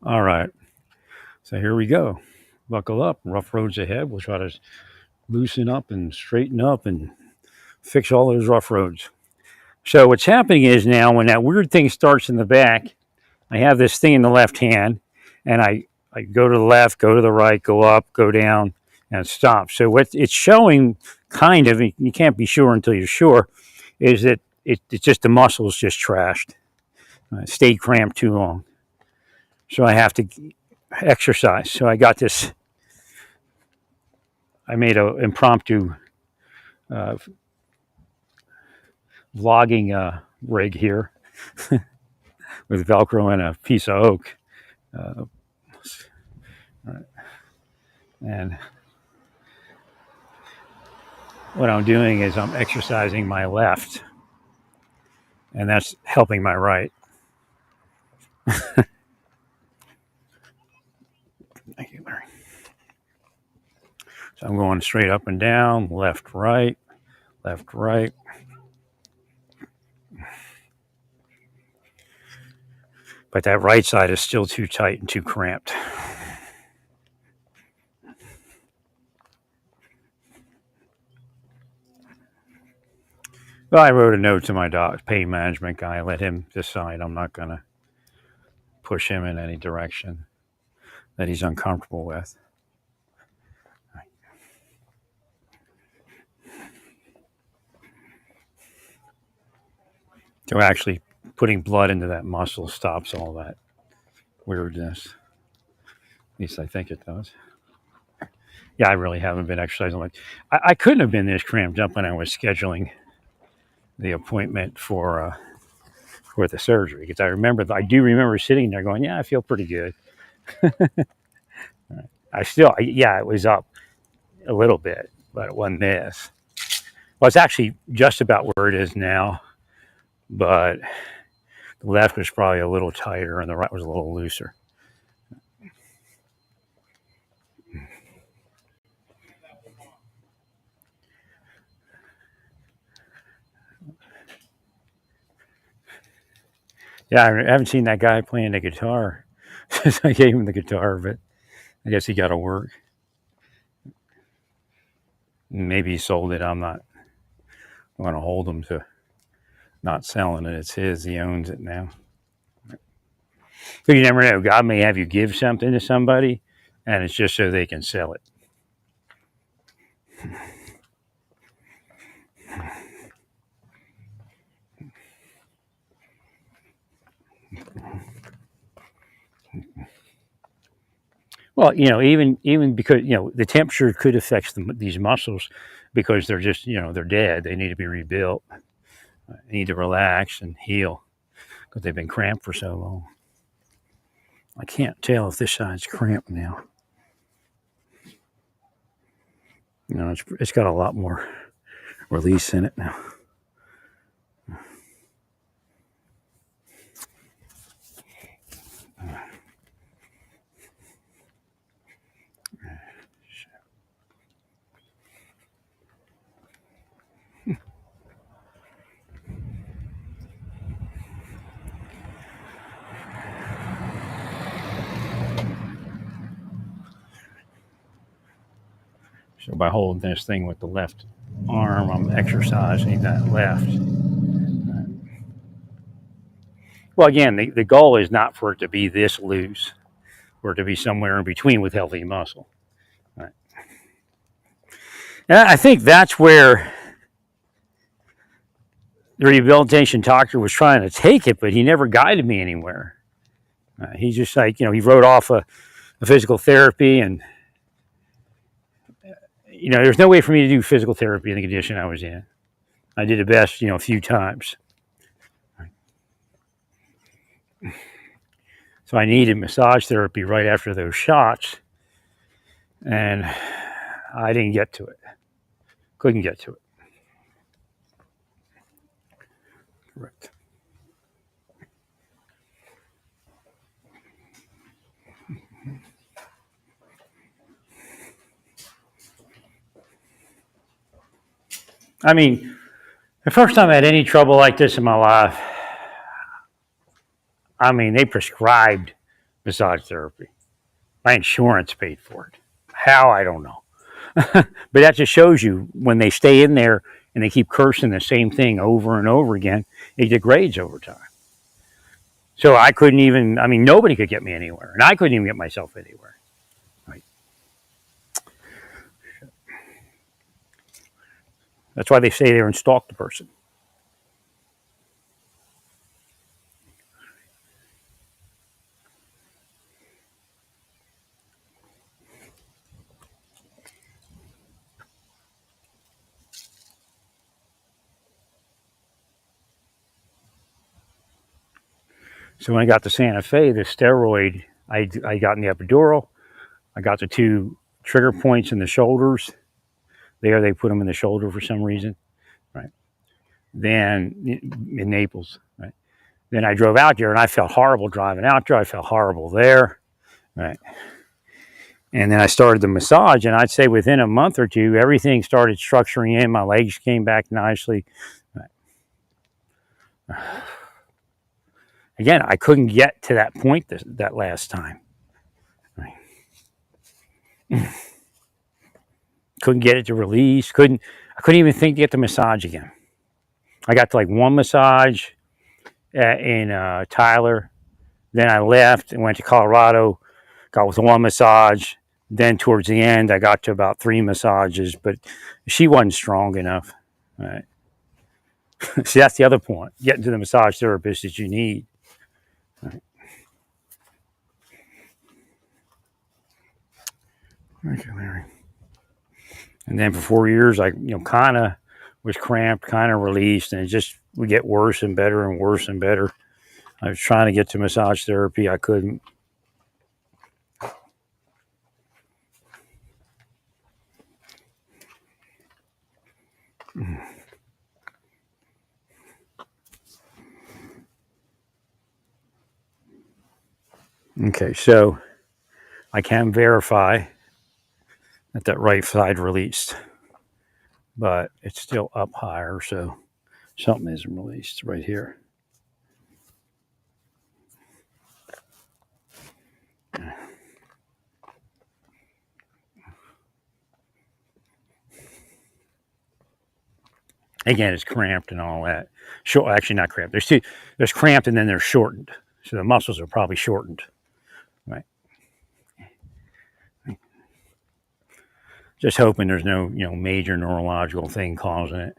All right. So here we go. Buckle up. Rough roads ahead. We'll try to loosen up and straighten up and fix all those rough roads. So what's happening is now when that weird thing starts in the back, I have this thing in the left hand and I go to the left, go to the right, go up, go down, and it stops. So what it's showing kind of, you can't be sure until you're sure, is that it's just the muscles just trashed. It stayed cramped too long. So I have to exercise. So I got this, I made an impromptu uh, logging rig here with Velcro and a piece of oak. Uh, and what I'm doing is I'm exercising my left, and that's helping my right. Thank you, Larry. So I'm going straight up and down, left, right, left, right. But that right side is still too tight and too cramped. Well, I wrote a note to my pain management guy. Let him decide. I'm not going to push him in any direction that he's uncomfortable with. So actually putting blood into that muscle stops all that weirdness. At least I think it does. Yeah, I really haven't been exercising much. I couldn't have been this cramped up when I was scheduling the appointment for the surgery because I do remember sitting there going, yeah, I feel pretty good. Yeah, it was up a little bit, but it wasn't this. Well, it's actually just about where it is now, but the left was probably a little tighter and the right was a little looser. Yeah, I haven't seen that guy playing the guitar since I gave him the guitar, but I guess he got to work. Maybe he sold it. I'm not going to hold him to not selling it. It's his. He owns it now. So you never know. God may have you give something to somebody, and it's just so they can sell it. Well, even because the temperature could affect these muscles because they're just they're dead. They need to be rebuilt. They need to relax and heal because they've been cramped for so long. I can't tell if this side's cramped now. It's got a lot more release in it now. So by holding this thing with the left arm, I'm exercising that left. Well, again, the goal is not for it to be this loose, for it to be somewhere in between with healthy muscle. Right. And I think that's where the rehabilitation doctor was trying to take it, but he never guided me anywhere. He's just like, he wrote off a physical therapy, and there's no way for me to do physical therapy in the condition I was in. I did the best, a few times. So I needed massage therapy right after those shots, and I didn't get to it. Couldn't get to it. Correct. I mean, the first time I had any trouble like this in my life, I mean, they prescribed massage therapy. My insurance paid for it. How, I don't know. But that just shows you when they stay in there and they keep cursing the same thing over and over again, it degrades over time. So I couldn't even, I mean, nobody could get me anywhere. And I couldn't even get myself anywhere. Right. That's why they stay there and stalk the person. So when I got to Santa Fe, the steroid, I got in the epidural. I got the 2 trigger points in the shoulders. There, they put them in the shoulder for some reason. Right. Then in Naples. Right. Then I drove out there and I felt horrible driving out there. I felt horrible there. Right. And then I started the massage, and I'd say within a month or two, everything started structuring in. My legs came back nicely. Again, I couldn't get to that point that last time. Couldn't get it to release. I couldn't even think to get the massage again. I got to like 1 massage in Tyler. Then I left and went to Colorado. Got with 1 massage. Then towards the end, I got to about 3 massages, but she wasn't strong enough. Right. See, that's the other point. Getting to the massage therapist that you need. Right. Okay, Larry. And then for 4 years, I kind of was cramped, kind of released, and it just would get worse and better and worse and better. I was trying to get to massage therapy. I couldn't. Okay, so I can verify that right side released, but it's still up higher, so something isn't released right here. Again, it's cramped and all that. Actually, not cramped. There's cramped and then they're shortened. So the muscles are probably shortened. Right. Just hoping there's no, major neurological thing causing it.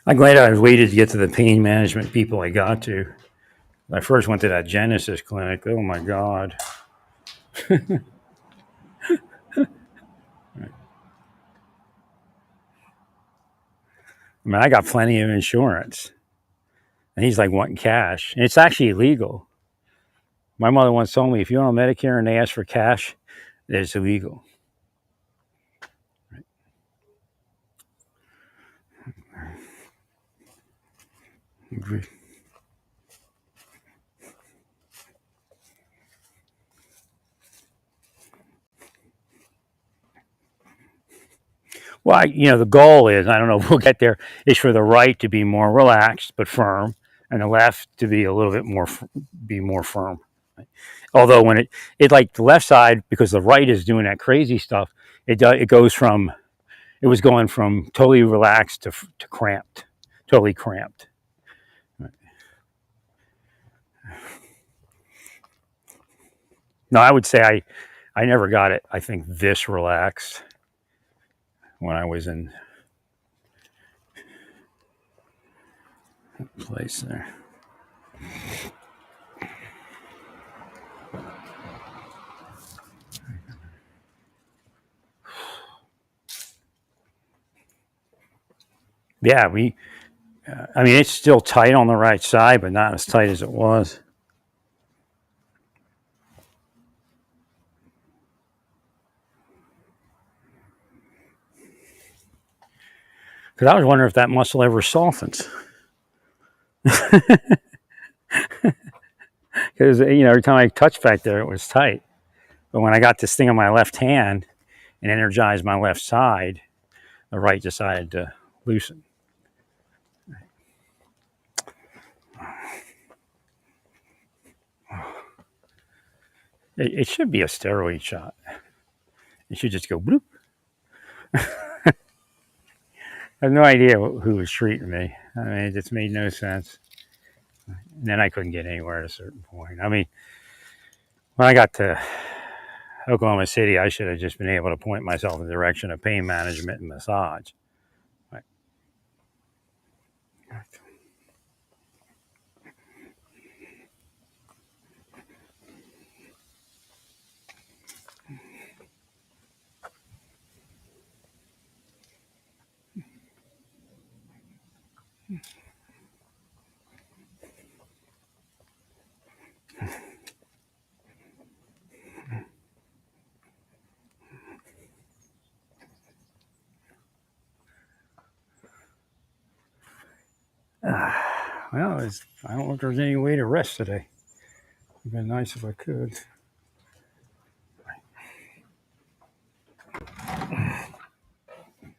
I'm glad I waited to get to the pain management people I got to. When I first went to that Genesis clinic, oh my God. I mean, I got plenty of insurance. And he's like wanting cash. And it's actually illegal. My mother once told me if you're on Medicare and they ask for cash, it's illegal. Well, the goal is, I don't know if we'll get there, is for the right to be more relaxed but firm, and the left to be a little bit more firm. Although when it like the left side, because the right is doing that crazy stuff, it was going from totally relaxed to cramped, totally cramped. No, I would say I never got it, I think, this relaxed when I was in place there. Yeah, I mean, it's still tight on the right side, but not as tight as it was. Because I was wondering if that muscle ever softens. Because every time I touched back there, it was tight. But when I got this thing on my left hand and energized my left side, the right decided to loosen. It should be a steroid shot. It should just go bloop. I have no idea who was treating me. I mean, it just made no sense. And then I couldn't get anywhere at a certain point. I mean, when I got to Oklahoma City, I should have just been able to point myself in the direction of pain management and massage. Right. Well, I don't know if there's any way to rest today. It'd been nice if I could.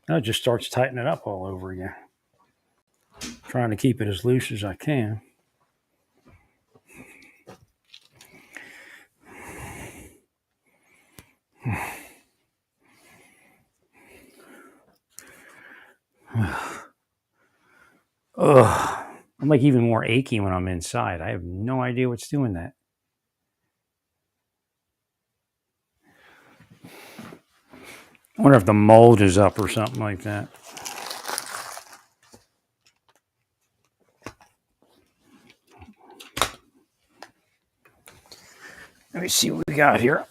Now it just starts tightening it up all over again. Trying to keep it as loose as I can. Ugh. I'm like even more achy when I'm inside. I have no idea what's doing that. I wonder if the mold is up or something like that. Let me see what we got here.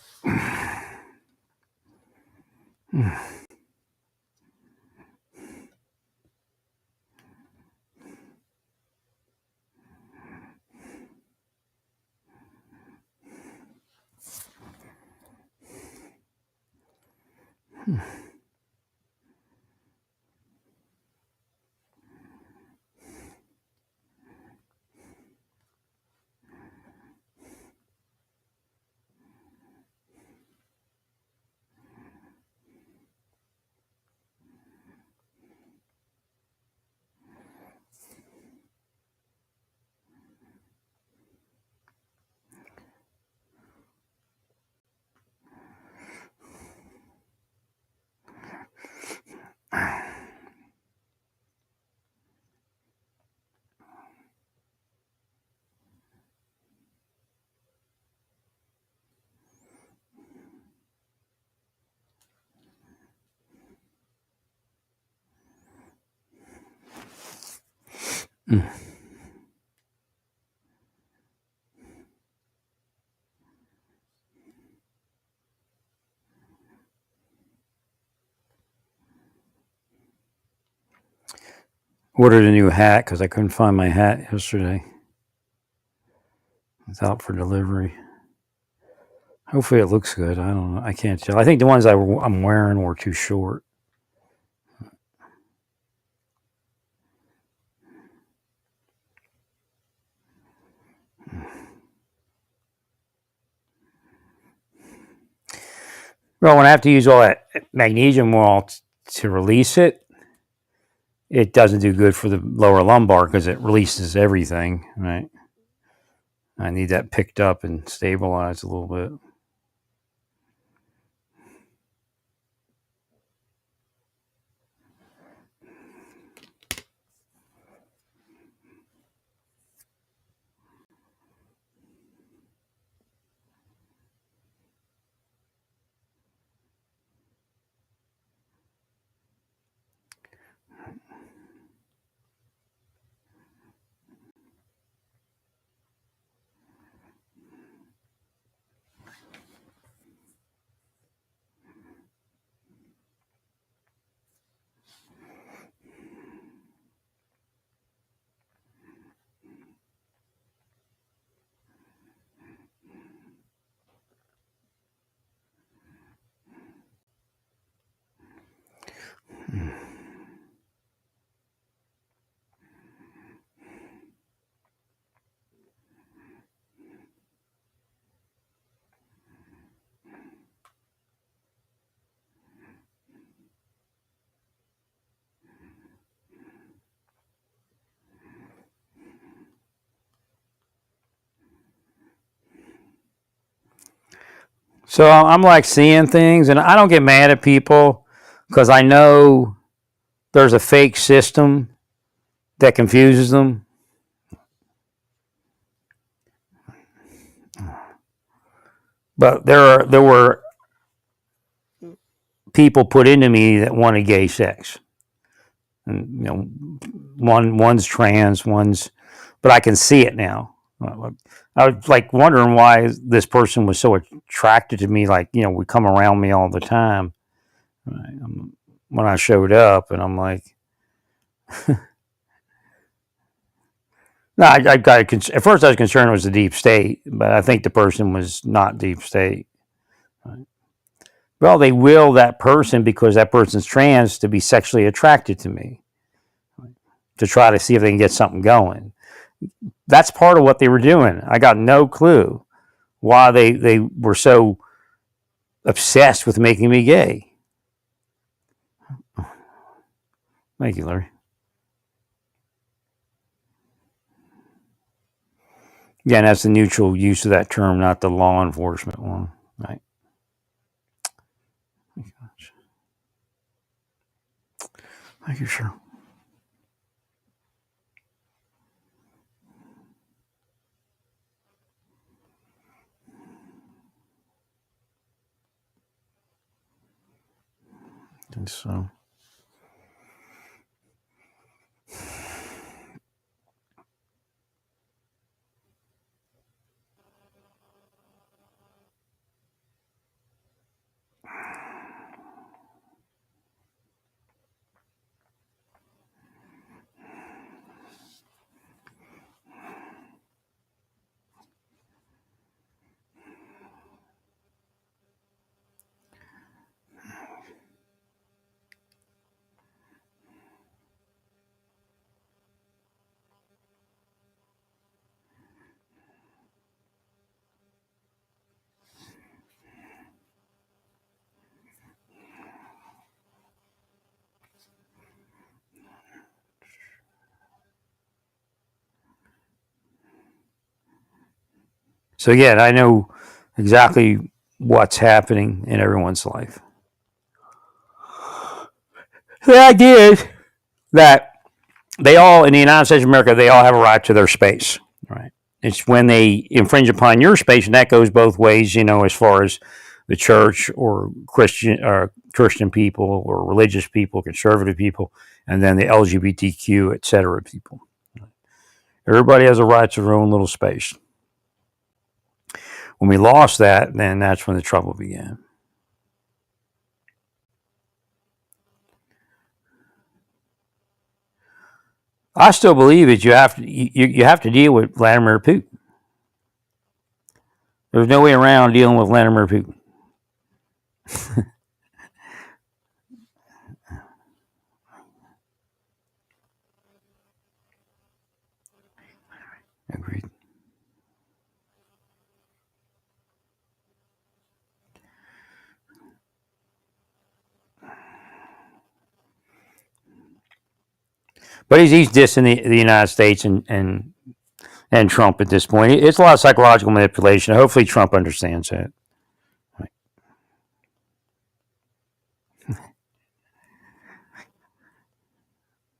Ordered a new hat because I couldn't find my hat yesterday. It's out for delivery. Hopefully it looks good. I don't know. I can't tell. I think the ones I'm wearing were too short. Well, when I have to use all that magnesium oil to release it, it doesn't do good for the lower lumbar because it releases everything, right? I need that picked up and stabilized a little bit. So I'm like seeing things, and I don't get mad at people because I know there's a fake system that confuses them. But there were people put into me that wanted gay sex, and one's trans, one's, but I can see it now. I was like wondering why this person was so attracted to me. Like, would come around me all the time when I showed up, and I'm like, no, I got at first I was concerned it was the deep state, but I think the person was not deep state. Well, they will that person because that person's trans to be sexually attracted to me, to try to see if they can get something going. That's part of what they were doing. I got no clue why they were so obsessed with making me gay. Thank you, Larry. Again, that's the neutral use of that term, not the law enforcement one. Right. Thank you, sir. And so yeah, I know exactly what's happening in everyone's life. The idea is that they all, in the United States of America, they all have a right to their space. Right. It's when they infringe upon your space, and that goes both ways. As far as the church or Christian people or religious people, conservative people, and then the LGBTQ, etc. people. Everybody has a right to their own little space. When we lost that, then that's when the trouble began. I still believe that you have to deal with Vladimir Putin. There's no way around dealing with Vladimir Putin. Agreed. But he's dissing the United States and Trump at this point. It's a lot of psychological manipulation. Hopefully, Trump understands that. Right.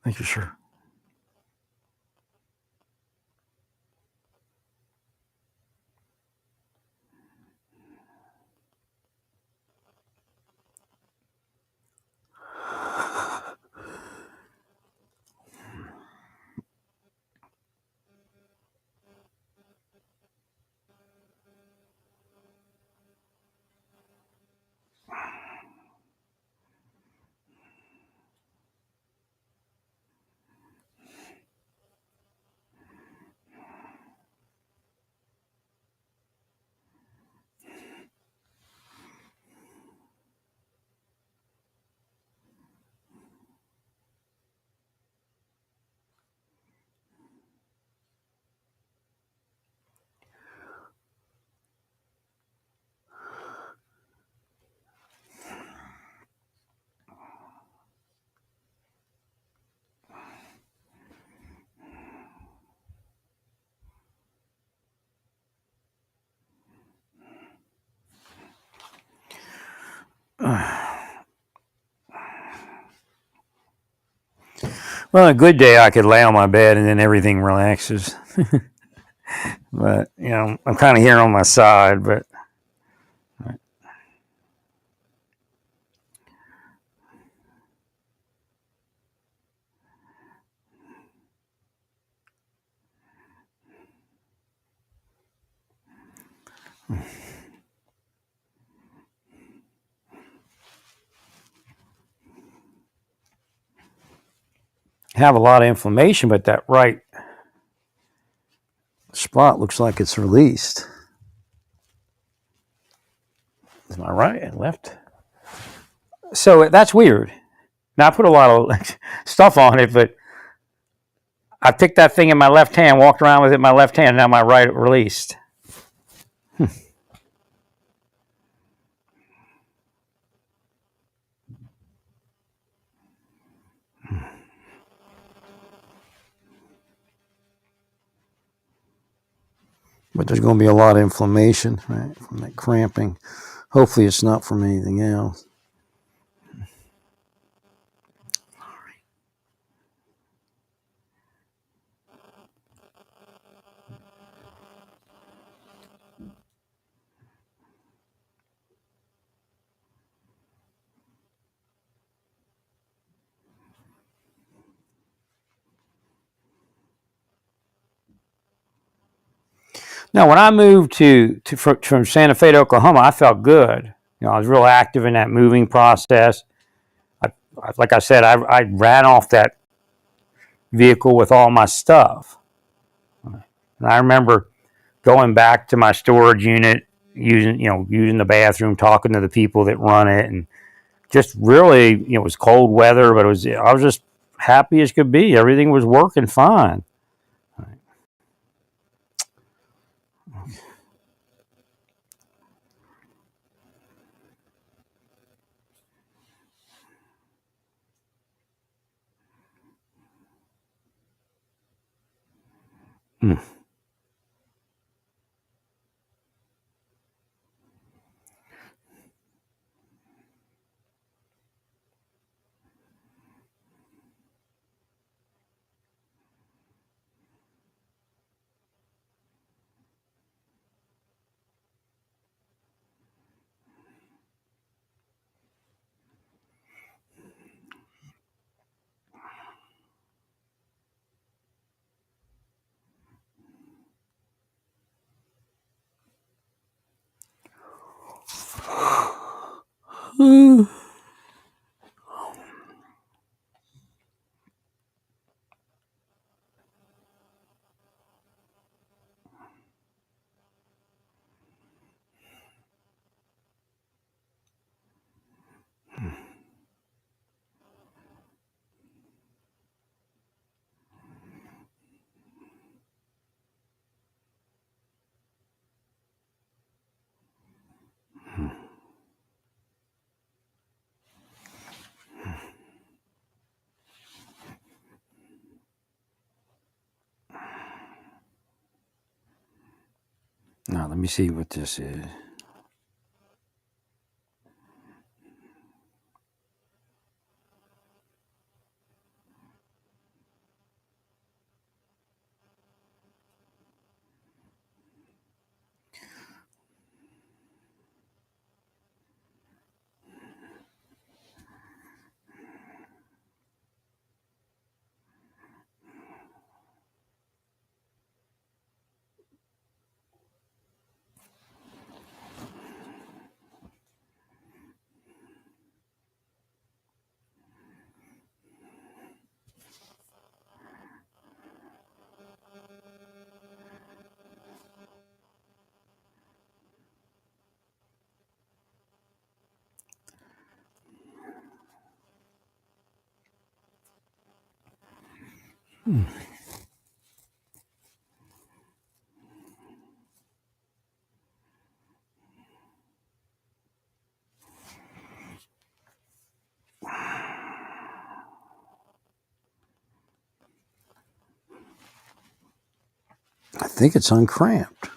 Thank you, sir. Well, a good day I could lay on my bed and then everything relaxes. But, I'm kind of here on my side, but have a lot of inflammation, but that right spot looks like it's released. Is my right and left? So that's weird. Now I put a lot of stuff on it, but I picked that thing in my left hand, walked around with it in my left hand, now my right released. But there's going to be a lot of inflammation, right, from that cramping. Hopefully it's not from anything else. Now, when I moved from Santa Fe to Oklahoma, I felt good. I was real active in that moving process. Like I said, I ran off that vehicle with all my stuff. And I remember going back to my storage unit, using the bathroom, talking to the people that run it, and just really, it was cold weather, but I was just happy as could be. Everything was working fine. Hmm. Now, let me see what this is. I think it's uncramped.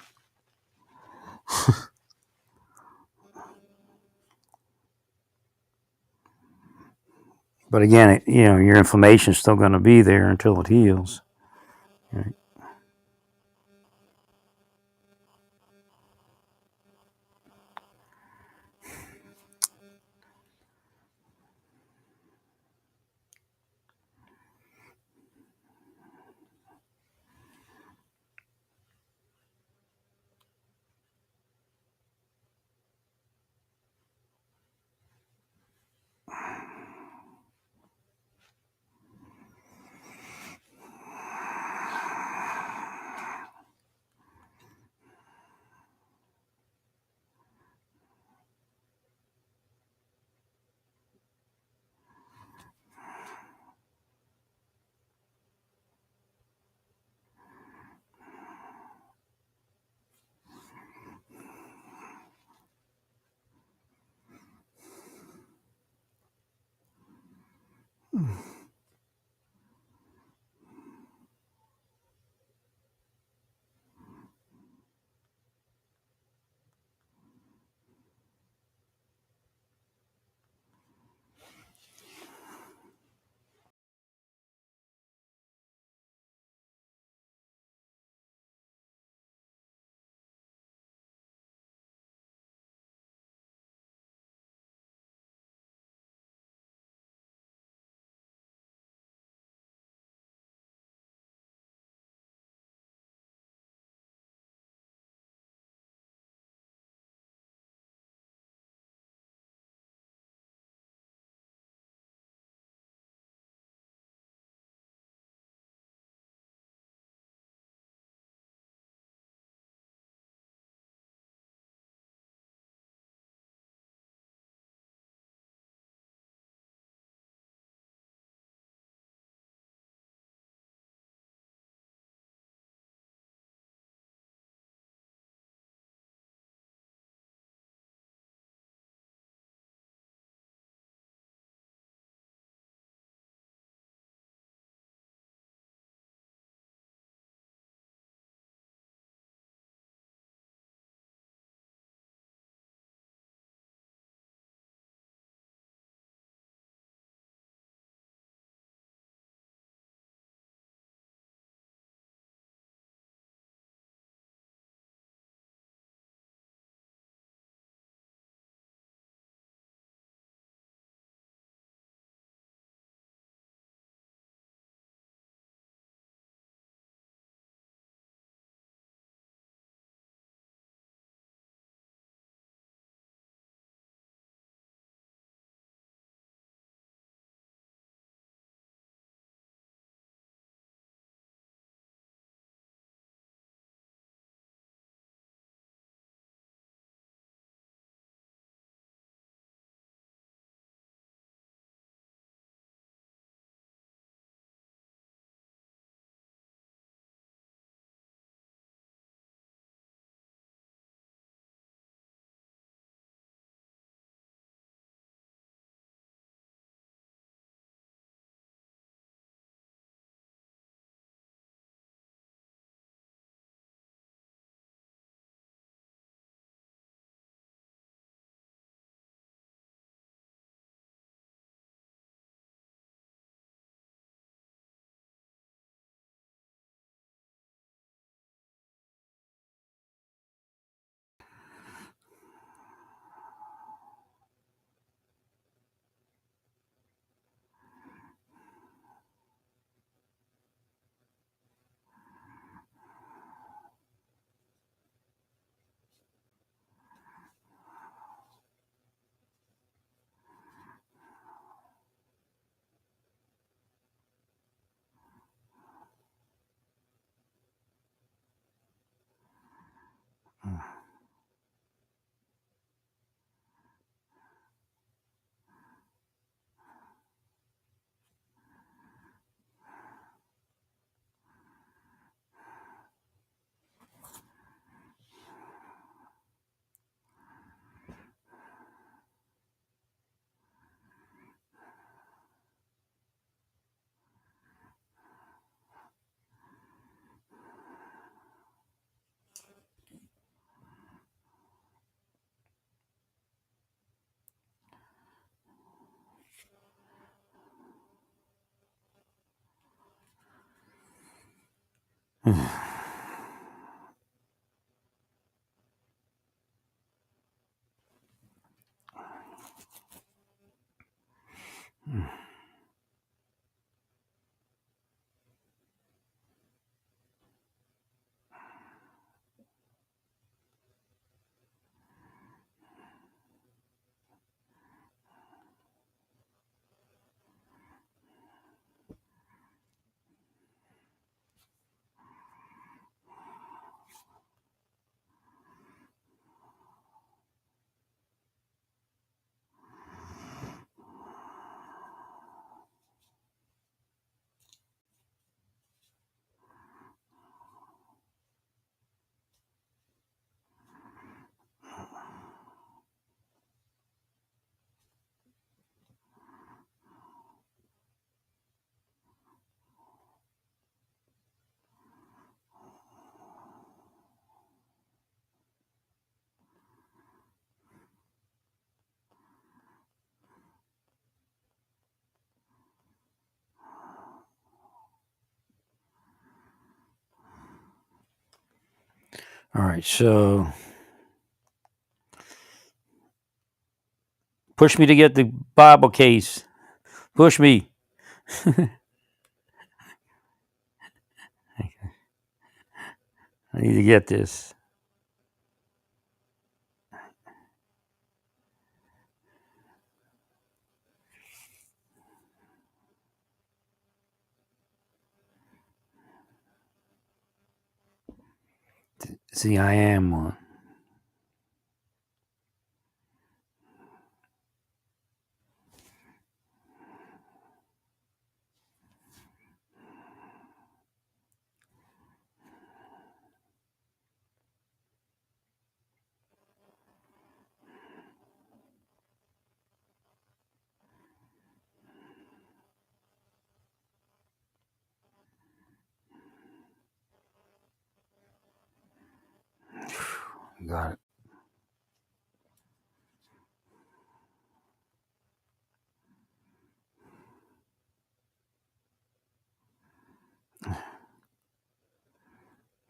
But again, your inflammation is still going to be there until it heals. Right? All right, so push me to get the Bible case. Push me. I need to get this. See, I am one. Got it.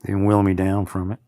They can wheel me down from it.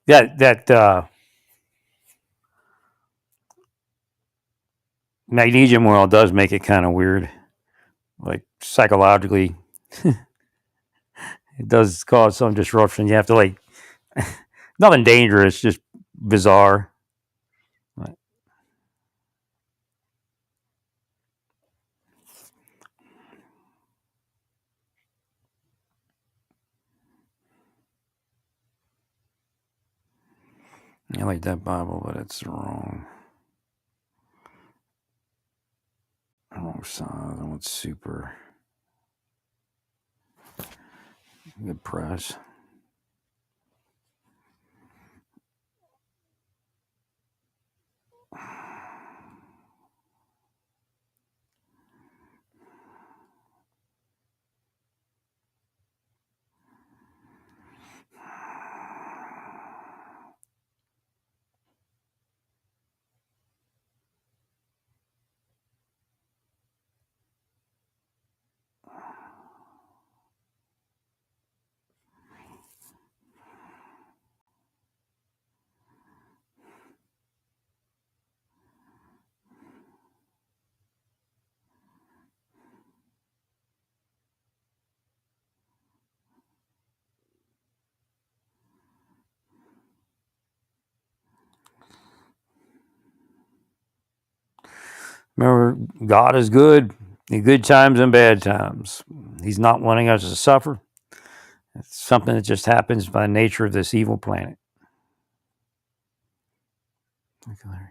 That magnesium oil does make it kind of weird. Like psychologically, it does cause some disruption. You have to like nothing dangerous, just bizarre. I like that Bible, but it's wrong. Wrong size. I want super. Good price. Remember, God is good in good times and bad times. He's not wanting us to suffer. It's something that just happens by the nature of this evil planet. Okay, Larry.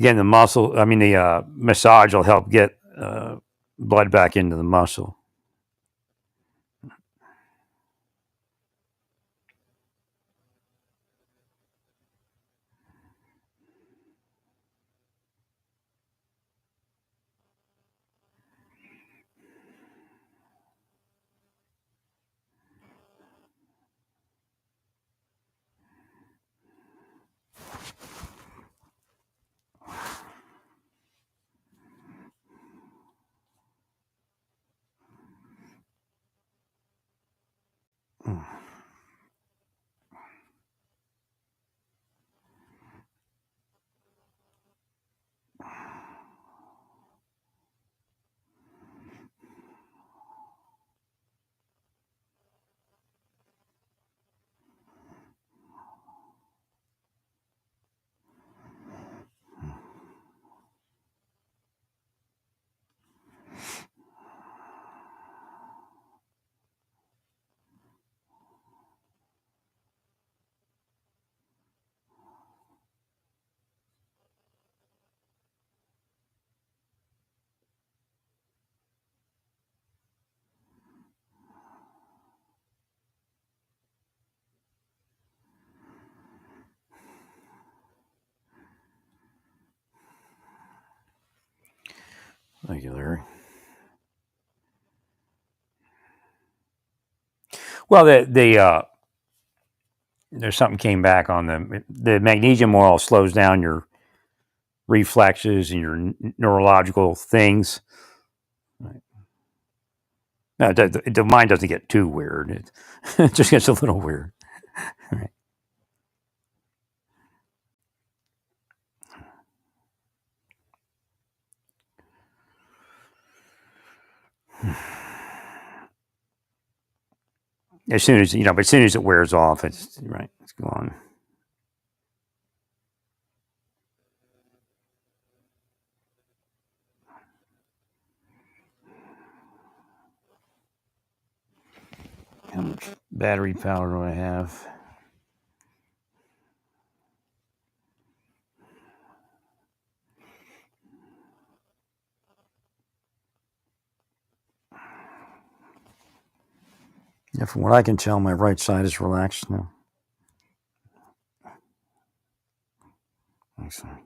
Again, the massage will help get blood back into the muscle. Thank you, Larry. Well, there's something came back on the magnesium oil slows down your reflexes and your neurological things. No, the mind doesn't get too weird. It just gets a little weird. Right. As soon as but as soon as it wears off, it's right. It's gone. How much battery power do I have? Yeah, from what I can tell, my right side is relaxed now. Excellent.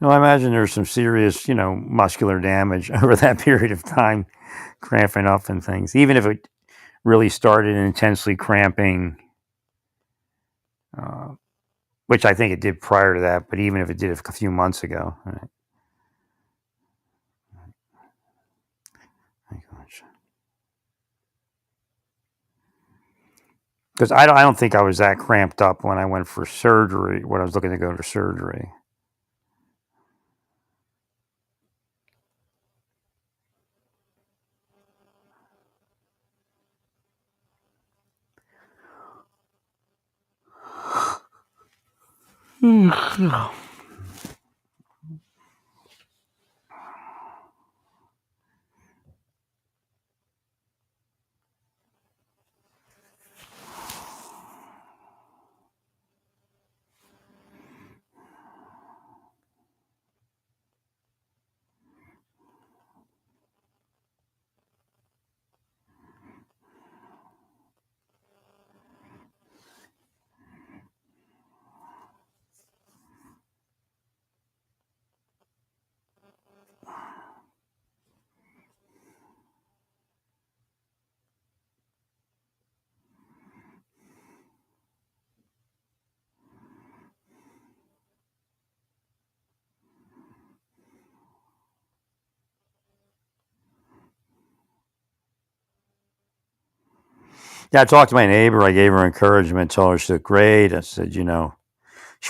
No, I imagine there's some serious, muscular damage over that period of time, cramping up and things. Even if it really started intensely cramping, uh, which I think it did prior to that, but even if it did a few months ago. Right. Because I don't think I was that cramped up when I went for surgery, when I was looking to go to surgery. Yeah, I talked to my neighbor. I gave her encouragement, told her she looked great. I said, she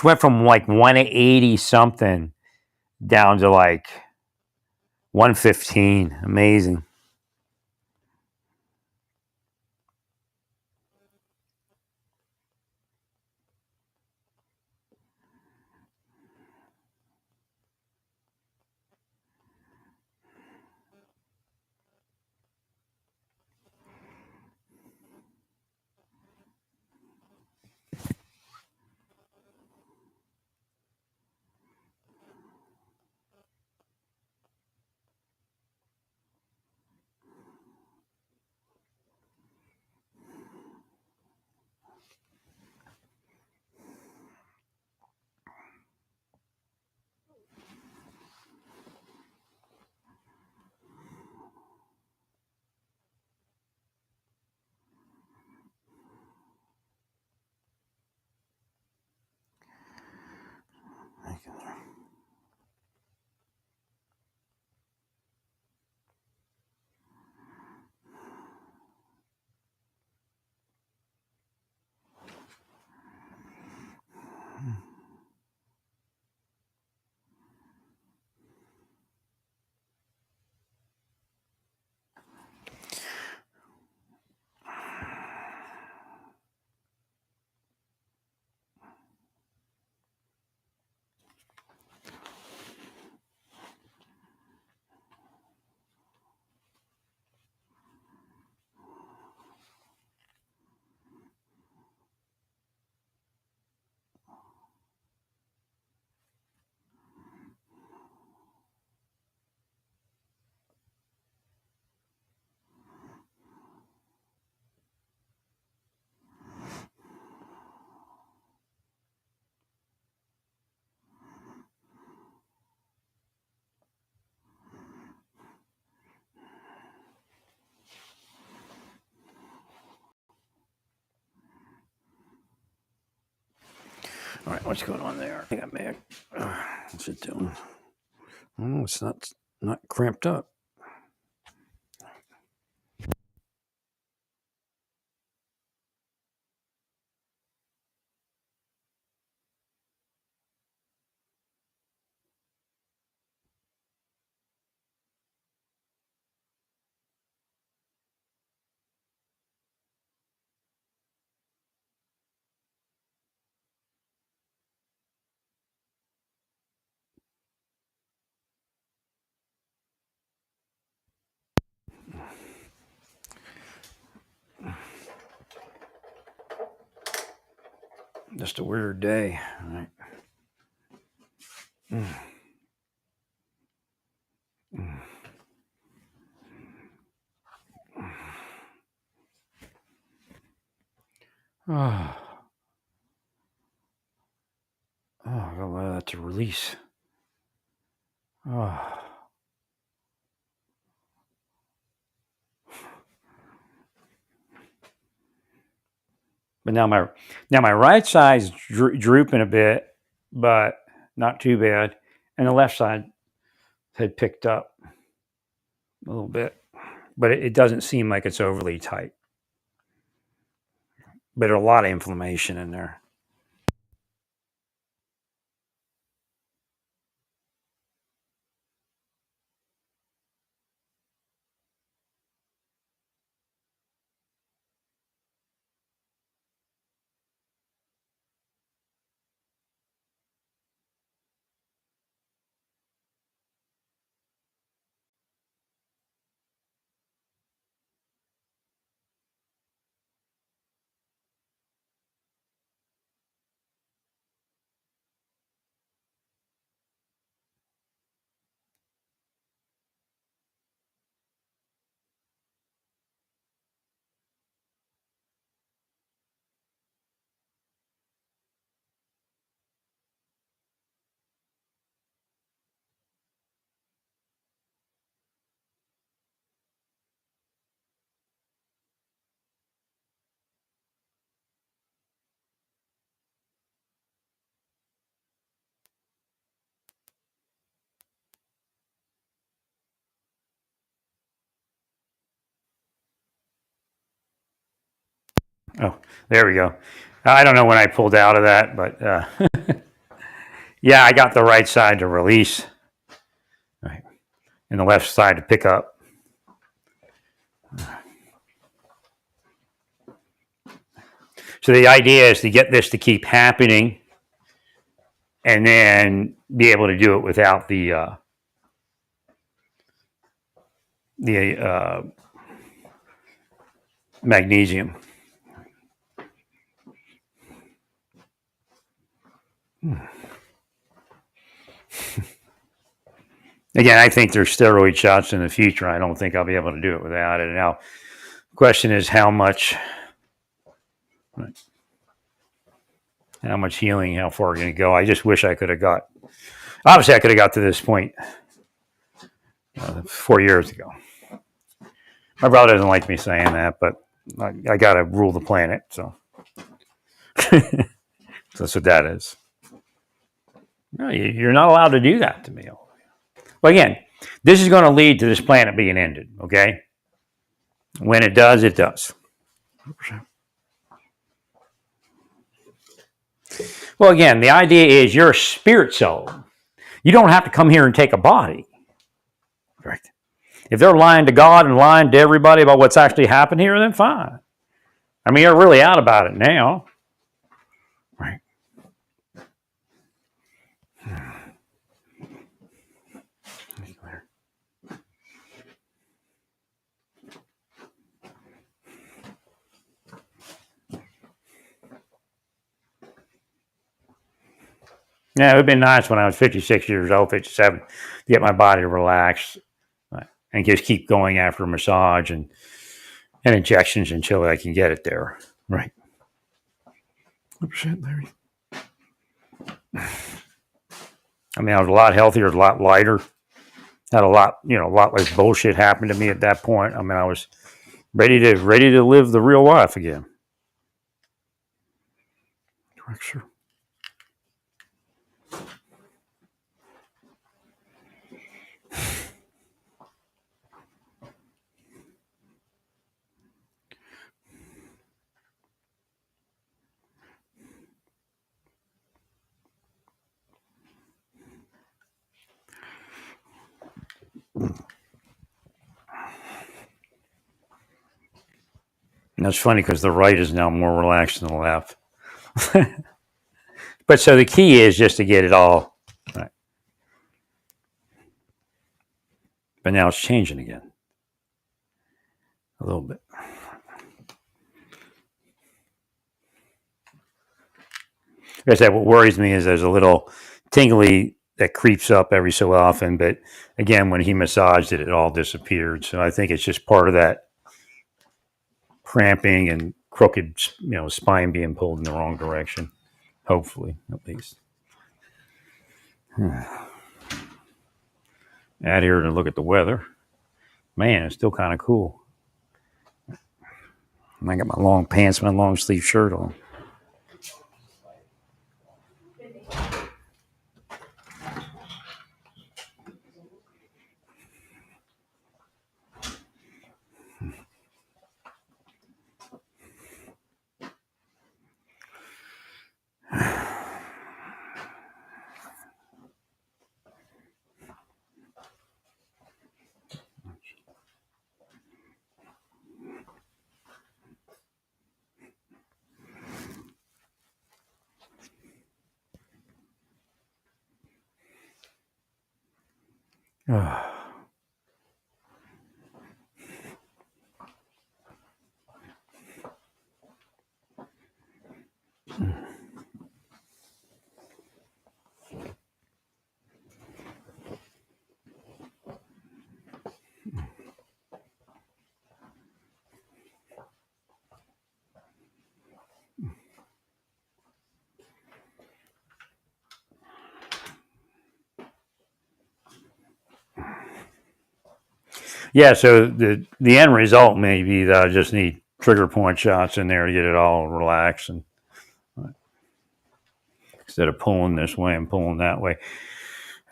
went from like 180 something down to like 115. Amazing. All right, what's going on there? I think I may have, what's it doing? Oh, it's not cramped up. Just a weird day. All right. Oh, I gotta allow that to release. Oh. But now my right side's drooping a bit, but not too bad, and the left side had picked up a little bit, but it doesn't seem like it's overly tight. But there's a lot of inflammation in there. Oh, there we go. I don't know when I pulled out of that, but yeah, I got the right side to release, right, and the left side to pick up. So the idea is to get this to keep happening, and then be able to do it without the magnesium. Again, I think there's steroid shots in the future. I don't think I'll be able to do it without it. Now, the question is how much healing, how far are going to go. I just wish I could have got, obviously I could have got to this point 4 years ago. My brother doesn't like me saying that, but I got to rule the planet. So that's what that is. No, you're not allowed to do that to me. Well, again, this is going to lead to this planet being ended, okay? When it does, it does. Well, again, the idea is you're a spirit soul. You don't have to come here and take a body. Right? If they're lying to God and lying to everybody about what's actually happened here, then fine. I mean, you're really out about it now. Right? Yeah, it would have been nice when I was 56 years old, 57, to get my body to relax, right, and just keep going after a massage and injections until I can get it there. Right. 100%, Larry. I mean, I was a lot healthier, a lot lighter, had a lot less bullshit happen to me at that point. I mean, I was ready to live the real life again. Sure. And that's funny because the right is now more relaxed than the left. But so the key is just to get it all right. But now it's changing again a little bit. Like I said, what worries me is there's a little tingly that creeps up every so often. But again, when he massaged it, it all disappeared. So I think it's just part of that cramping and crooked, spine being pulled in the wrong direction. Hopefully, at least. Out here to look at the weather. Man, it's still kind of cool. And I got my long pants, my long sleeve shirt on. Yeah, so the end result may be that I just need trigger point shots in there to get it all relaxed, and instead of pulling this way and pulling that way.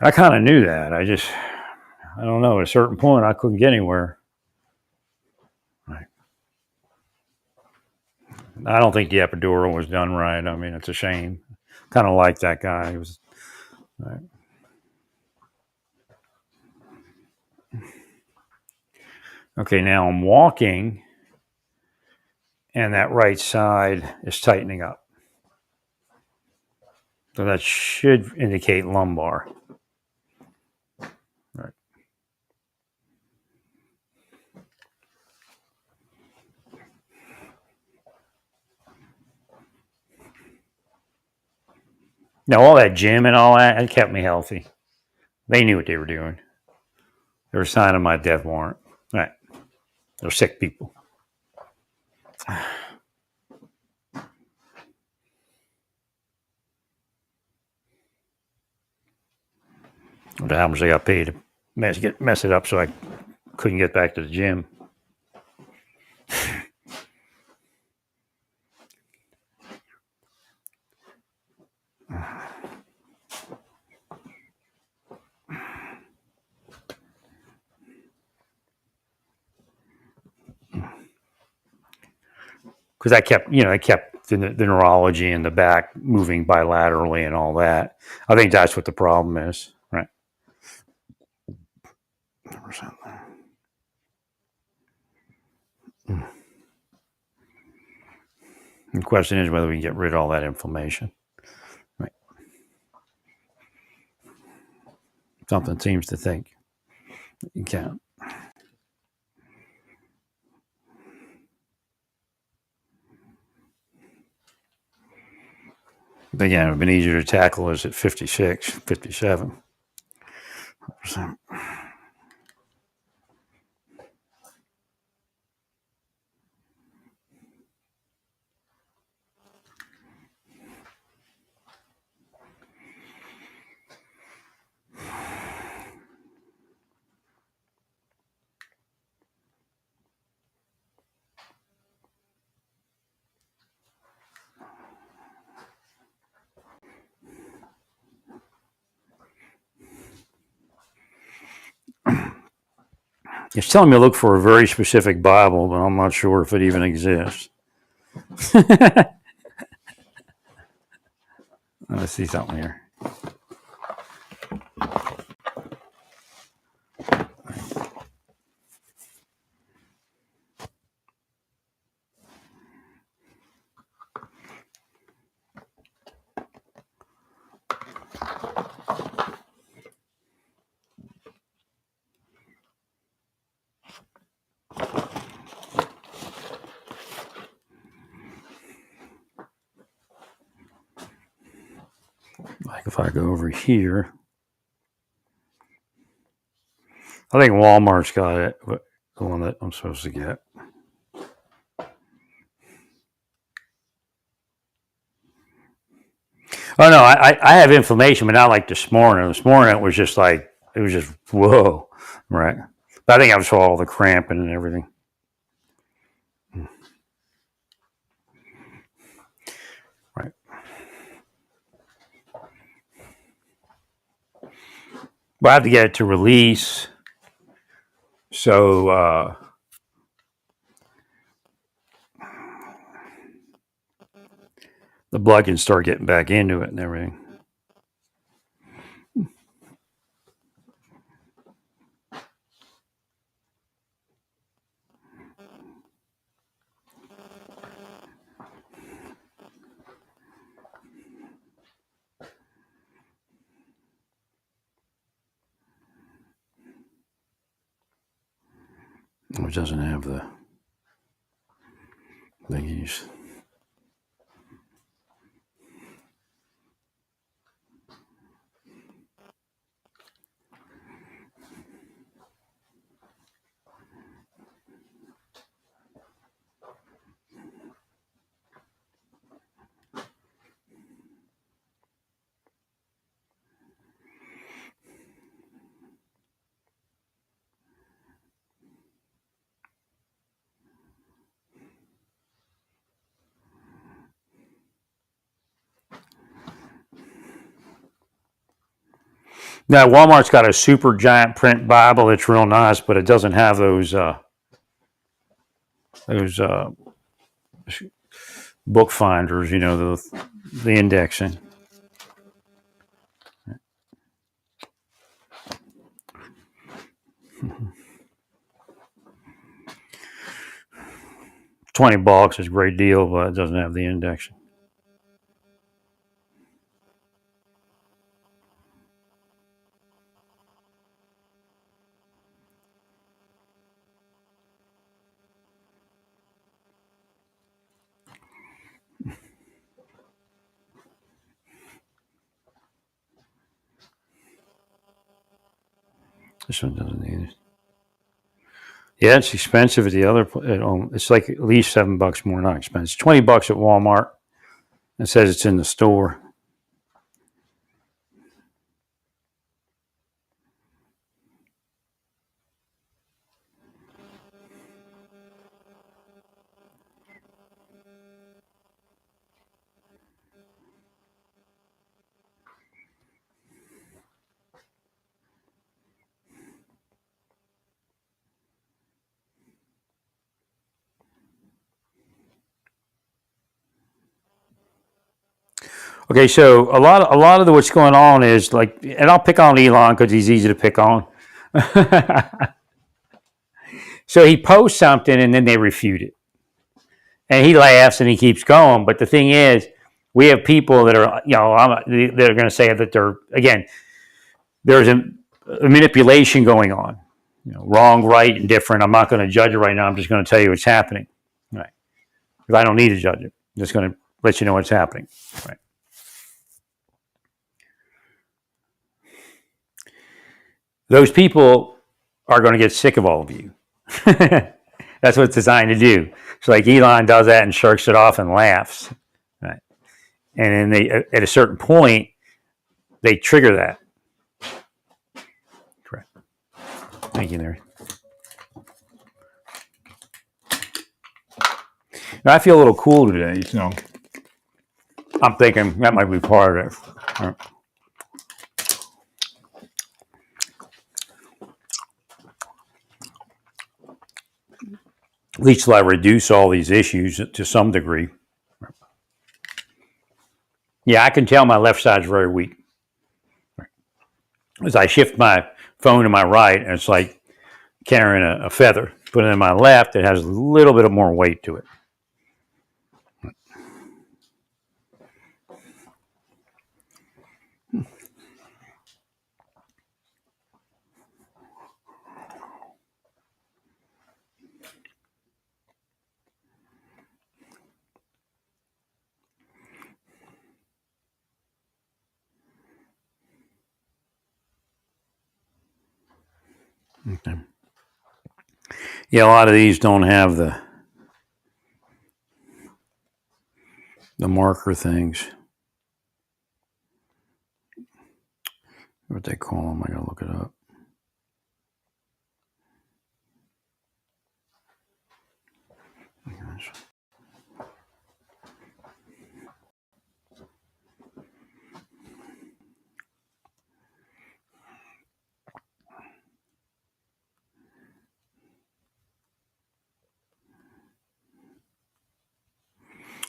I kind of knew that. I don't know. At a certain point, I couldn't get anywhere. Right. I don't think the epidural was done right. I mean, it's a shame. Kind of like that guy. He was right. Okay. Now I'm walking, and that right side is tightening up. So that should indicate lumbar. Right. Now, all that gym and all that, it kept me healthy. They knew what they were doing. They were signing my death warrant. Right. They're sick people. How much I got paid to mess it up so I couldn't get back to the gym. Because I kept the neurology in the back moving bilaterally and all that. I think that's what the problem is, right? 100%. The question is whether we can get rid of all that inflammation. Right. Something seems to think you can't. But again, it would have been easier to tackle as at 56, 57. 100%. It's telling me to look for a very specific Bible, but I'm not sure if it even exists. Let's see something here. Like if I go over here, I think Walmart's got it, the one that I'm supposed to get. Oh no, I have inflammation, but not like this morning. This morning it was just whoa, right? But I think I was all the cramping and everything. Right. But I have to get it to release. So the blood can start getting back into it and everything. Which doesn't have the thingies. Now Walmart's got a super giant print Bible. It's real nice, but it doesn't have those book finders, the indexing. $20 is a great deal, but it doesn't have the indexing. This one doesn't need it. Yeah, it's expensive at the other. It's like at least $7 more. Not expensive. $20 at Walmart. It says it's in the store. Okay, so a lot of what's going on is like, and I'll pick on Elon because he's easy to pick on. So he posts something and then they refute it, and he laughs and he keeps going. But the thing is, we have people that are, they're going to say that there's a manipulation going on, wrong, right, and different. I'm not going to judge it right now. I'm just going to tell you what's happening, right? Because I don't need to judge it. I'm just going to let you know what's happening, right? Those people are going to get sick of all of you. That's what it's designed to do. It's like Elon does that and shirks it off and laughs, right? And then at a certain point, they trigger that. Correct. Thank you, Larry. Now, I feel a little cool today, so I'm thinking that might be part of it. Right. At least till I reduce all these issues to some degree. Yeah, I can tell my left side's very weak. As I shift my phone to my right, and it's like carrying a feather. Put it in my left, it has a little bit of more weight to it. Okay. Yeah, a lot of these don't have the marker things. What they call them? I gotta look it up.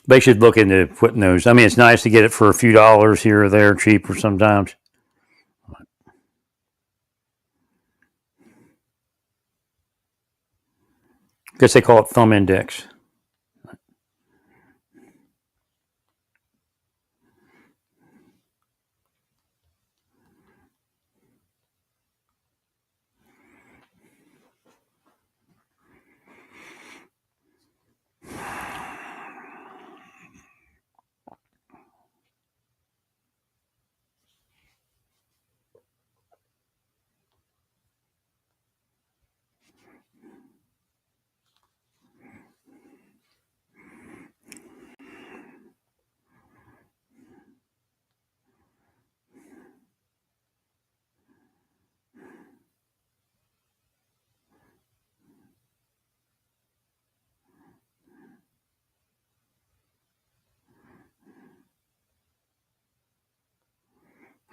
They should look into putting those. I mean, it's nice to get it for a few dollars here or there, cheaper sometimes. I guess they call it thumb index.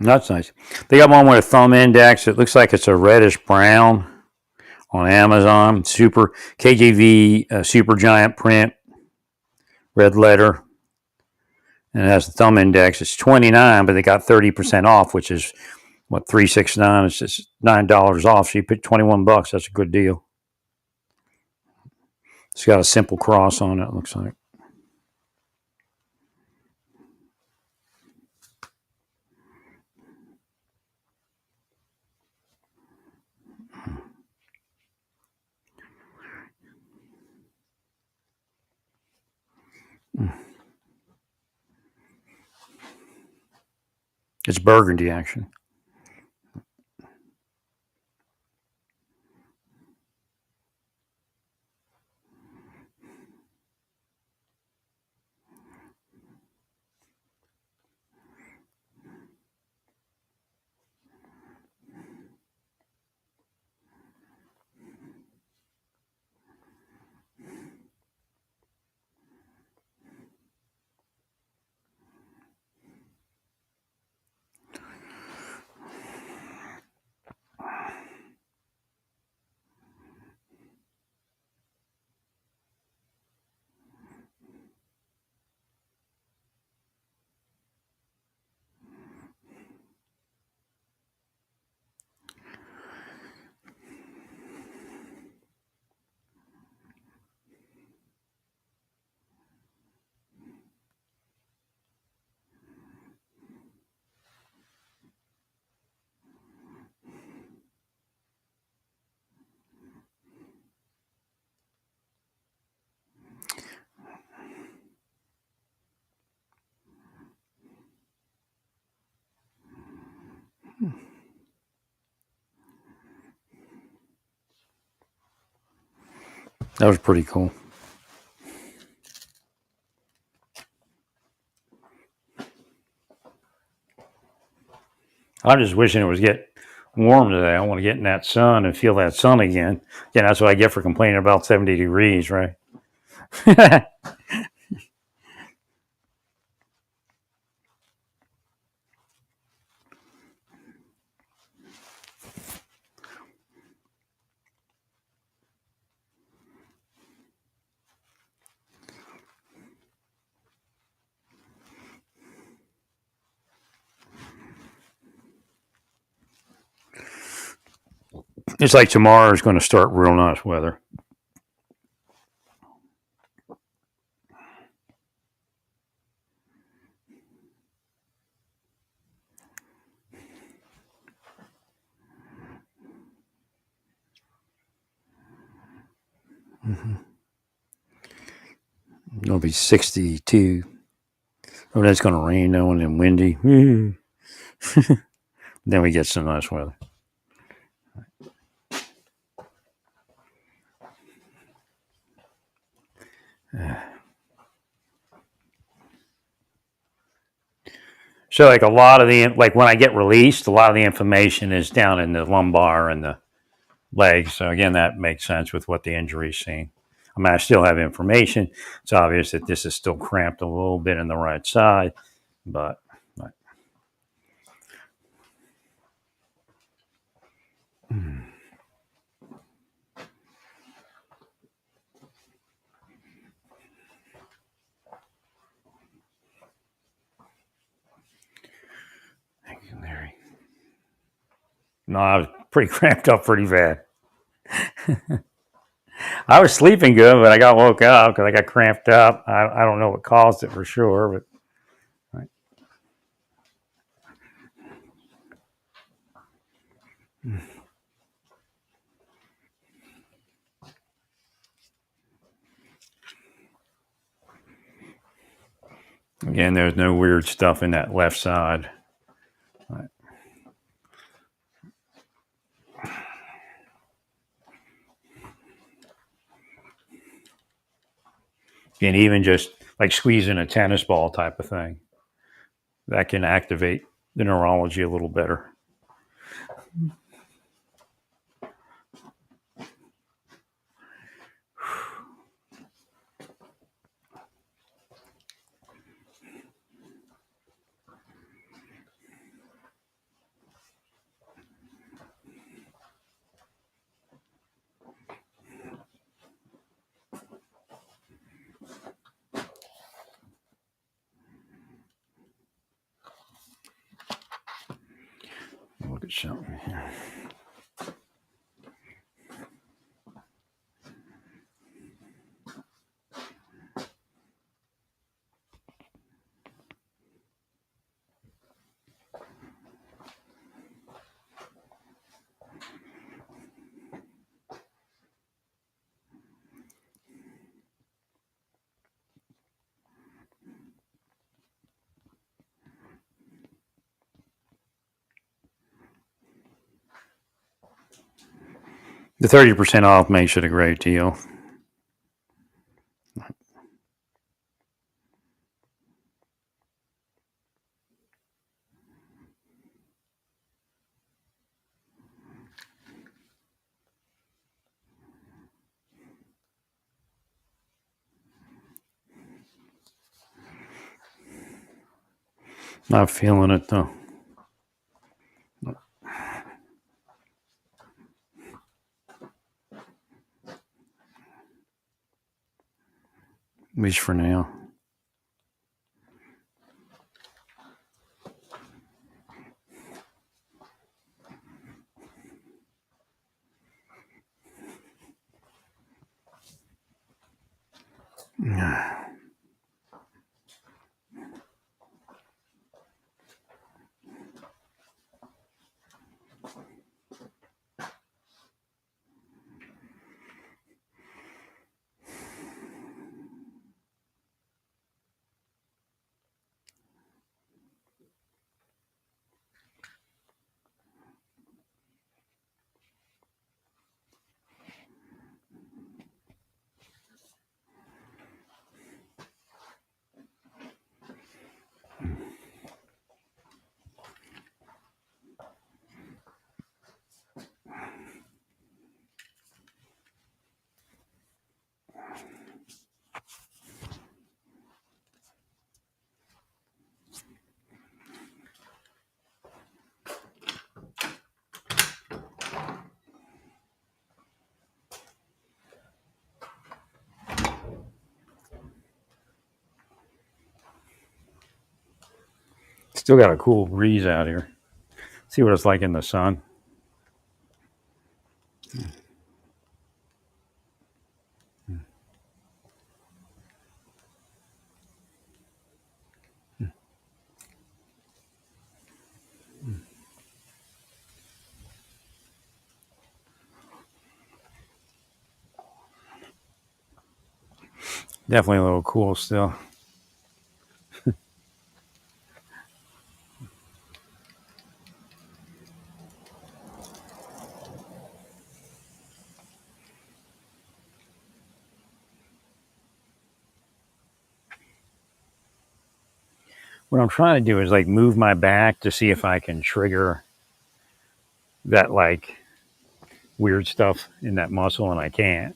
That's nice. They got one with a thumb index. It looks like it's a reddish brown on Amazon. Super KJV, super giant print, red letter. And it has the thumb index. It's 29, but they got 30% off, which is what, 369. It's just $9 off. So you pick 21 bucks. That's a good deal. It's got a simple cross on it, it looks like. It's burgundy, actually. That was pretty cool. I'm just wishing it was get warm today. I want to get in that sun and feel that sun again. Yeah, that's what I get for complaining about 70 degrees, right? It's like tomorrow is going to start real nice weather. Mm-hmm. It'll be 62. Oh, that's going to rain though, and then windy. Then we get some nice weather. So, like a lot of the like when I get released, a lot of the information is down in the lumbar and the legs. So again, that makes sense with what the injury's seen. I mean, I still have information. It's obvious that this is still cramped a little bit in the right side, but thank you, Larry. No, I was pretty cramped up pretty bad. I was sleeping good, but I got woke up because I got cramped up. I don't know what caused it for sure, but right. Again, there's no weird stuff in that left side. Right. And even just like squeezing a tennis ball type of thing, that can activate the neurology a little better. put something here. The 30% off makes it a great deal. Not feeling it though. At least for now. Still got a cool breeze out here. See what it's like in the sun. Definitely a little cool still. What I'm trying to do is like move my back to see if I can trigger that like weird stuff in that muscle, and I can't.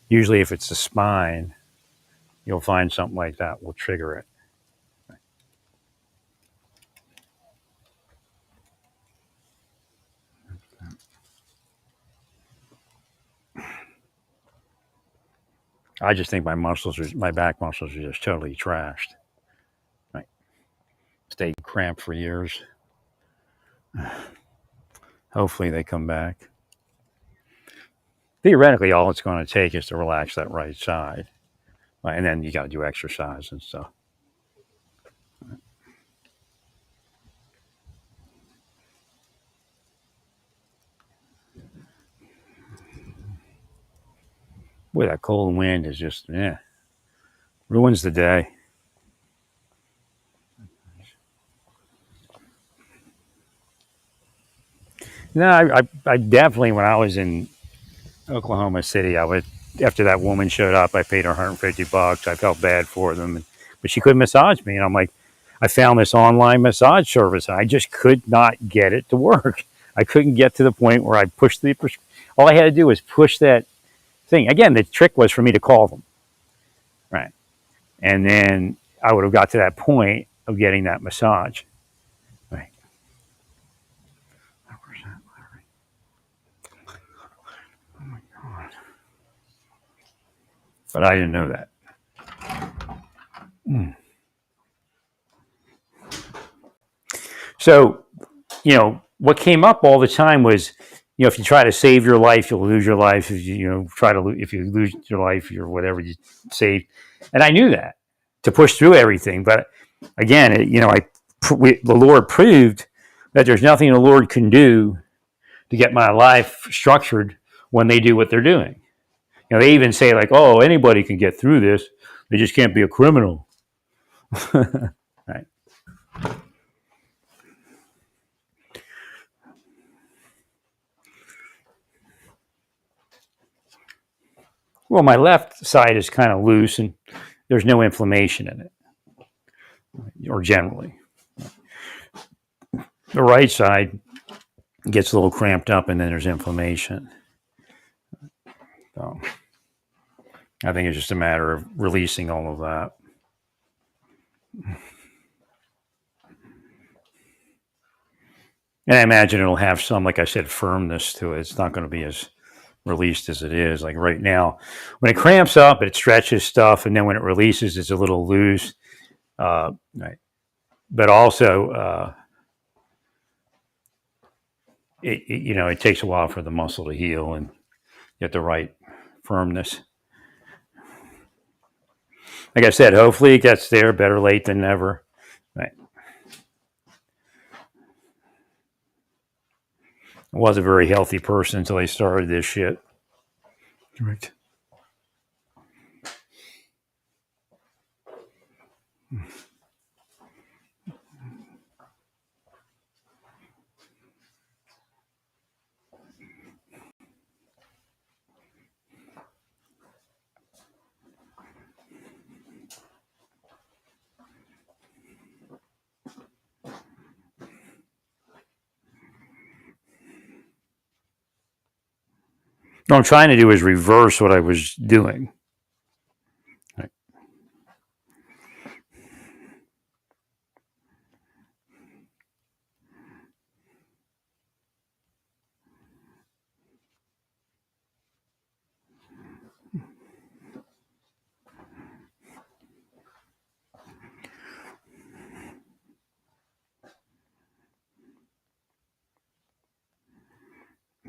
Usually, if it's the spine, you'll find something like that will trigger it. I just think my back muscles are just totally trashed. Right, stayed cramped for years. Hopefully, they come back. Theoretically, all it's going to take is to relax that right side, and then you got to do exercise and stuff. Boy, that cold wind is just ruins the day. No, I definitely when I was in Oklahoma City, I would after that woman showed up, I paid her $150. I felt bad for them, but she couldn't massage me, and I'm like, I found this online massage service, and I just could not get it to work. I couldn't get to the point where I pushed the. All I had to do was push that thing. Again, the trick was for me to call them, right, and then I would have got to that point of getting that massage, right. But I didn't know that. So, what came up all the time was, if you try to save your life, you'll lose your life. If if you lose your life, or whatever you save, and I knew that to push through everything. But again, the Lord proved that there's nothing the Lord can do to get my life structured when they do what they're doing. They even say like, "Oh, anybody can get through this. They just can't be a criminal." Right. Well, my left side is kind of loose and there's no inflammation in it, or generally. The right side gets a little cramped up and then there's inflammation. So I think it's just a matter of releasing all of that. And I imagine it'll have some, like I said, firmness to it. It's not going to be as released as it is. Like right now, when it cramps up, it stretches stuff, and then when it releases, it's a little loose. Right. But also, it takes a while for the muscle to heal and get the right firmness. Like I said, hopefully it gets there. Better late than never. Right. I was a very healthy person until I started this shit. Right. What I'm trying to do is reverse what I was doing. Right.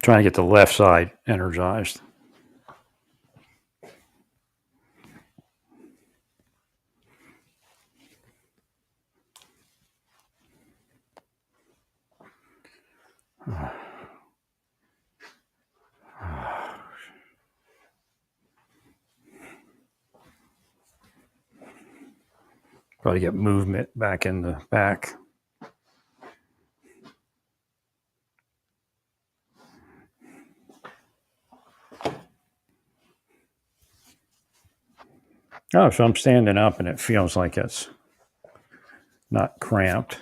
Trying to get the left side energized. Probably get movement back in the back. Oh, so I'm standing up and it feels like it's not cramped.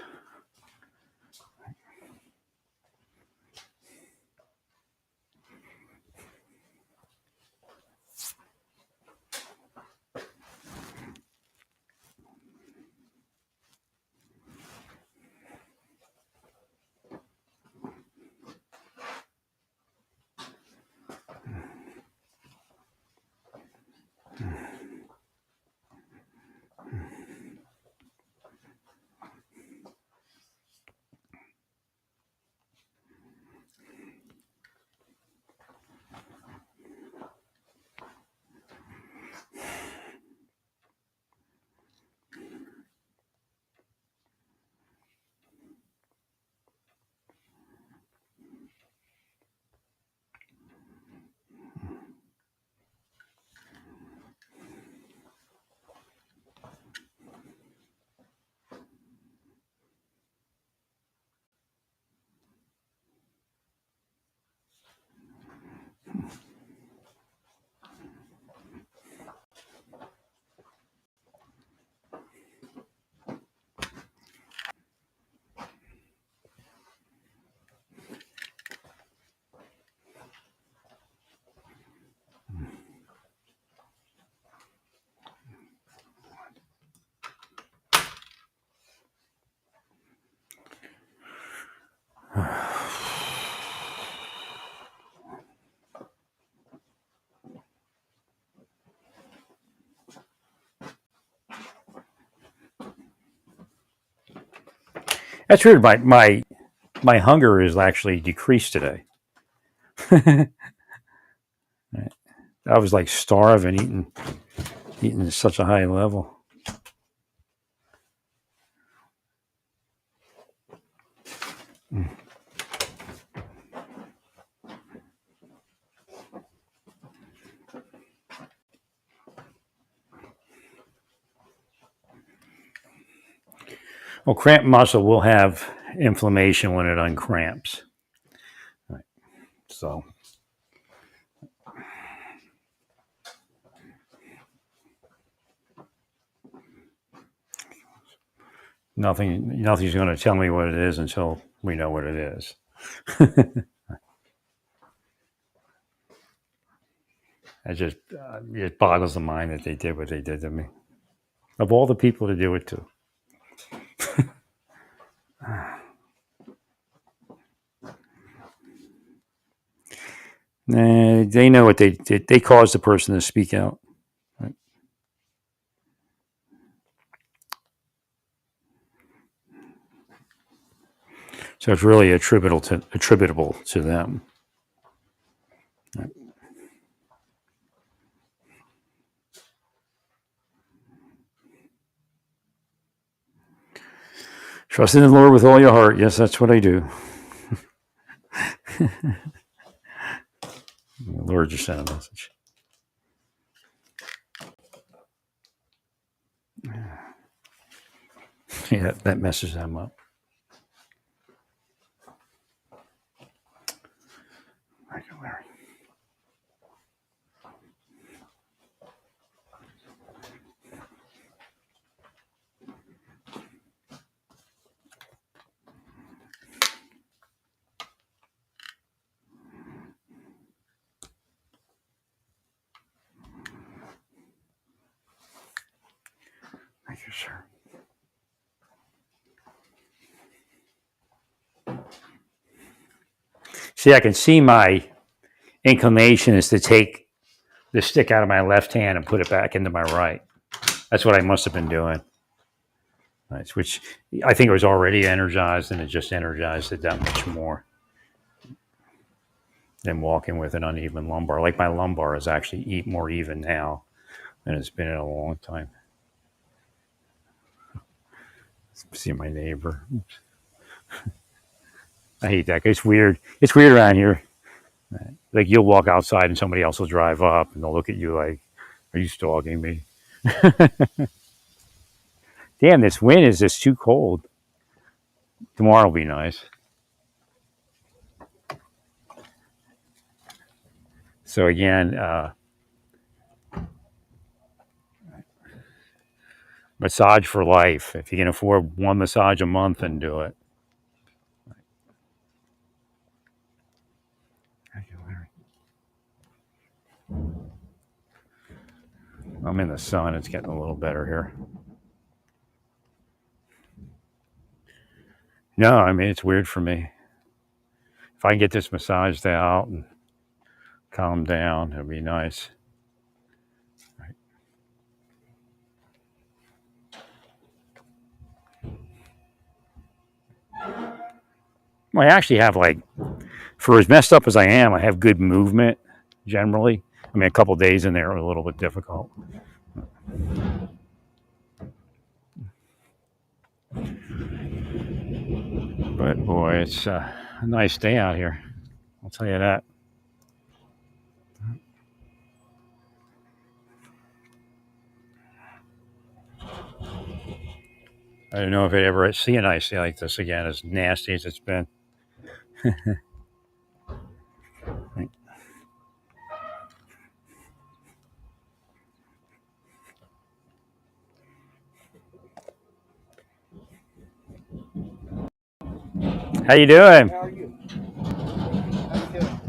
That's weird. My my hunger is actually decreased today. I was like starving, eating at such a high level. Well, cramped muscle will have inflammation when it uncramps. Right. So nothing's going to tell me what it is until we know what it is. It boggles the mind that they did what they did to me. Of all the people to do it to. They know what they did. They caused the person to speak out. Right? So it's really attributable to them. Right? Trust in the Lord with all your heart. Yes, that's what I do. The Lord just sent a message. Yeah, that messes them up. Thank you, Larry. Thank you, sir. See, I can see my inclination is to take the stick out of my left hand and put it back into my right. That's what I must have been doing. Right, which I think it was already energized, and it just energized it that much more than walking with an uneven lumbar. Like my lumbar is actually more even now than it's been in a long time. See my neighbor. I hate that. It's weird. It's weird around here. Like you'll walk outside and somebody else will drive up and they'll look at you like, "Are you stalking me?" Damn, this wind is just too cold. Tomorrow will be nice. So again, massage for life. If you can afford one massage a month, then do it. I'm in the sun. It's getting a little better here. No, I mean, it's weird for me. If I can get this massaged out and calm down, it'd be nice. Right. Well, I actually have like, for as messed up as I am, I have good movement generally. I mean, a couple days in there are a little bit difficult. But boy, it's a nice day out here. I'll tell you that. I don't know if I ever see a nice day like this again, as nasty as it's been. Right. How you doing? How are you? How you doing?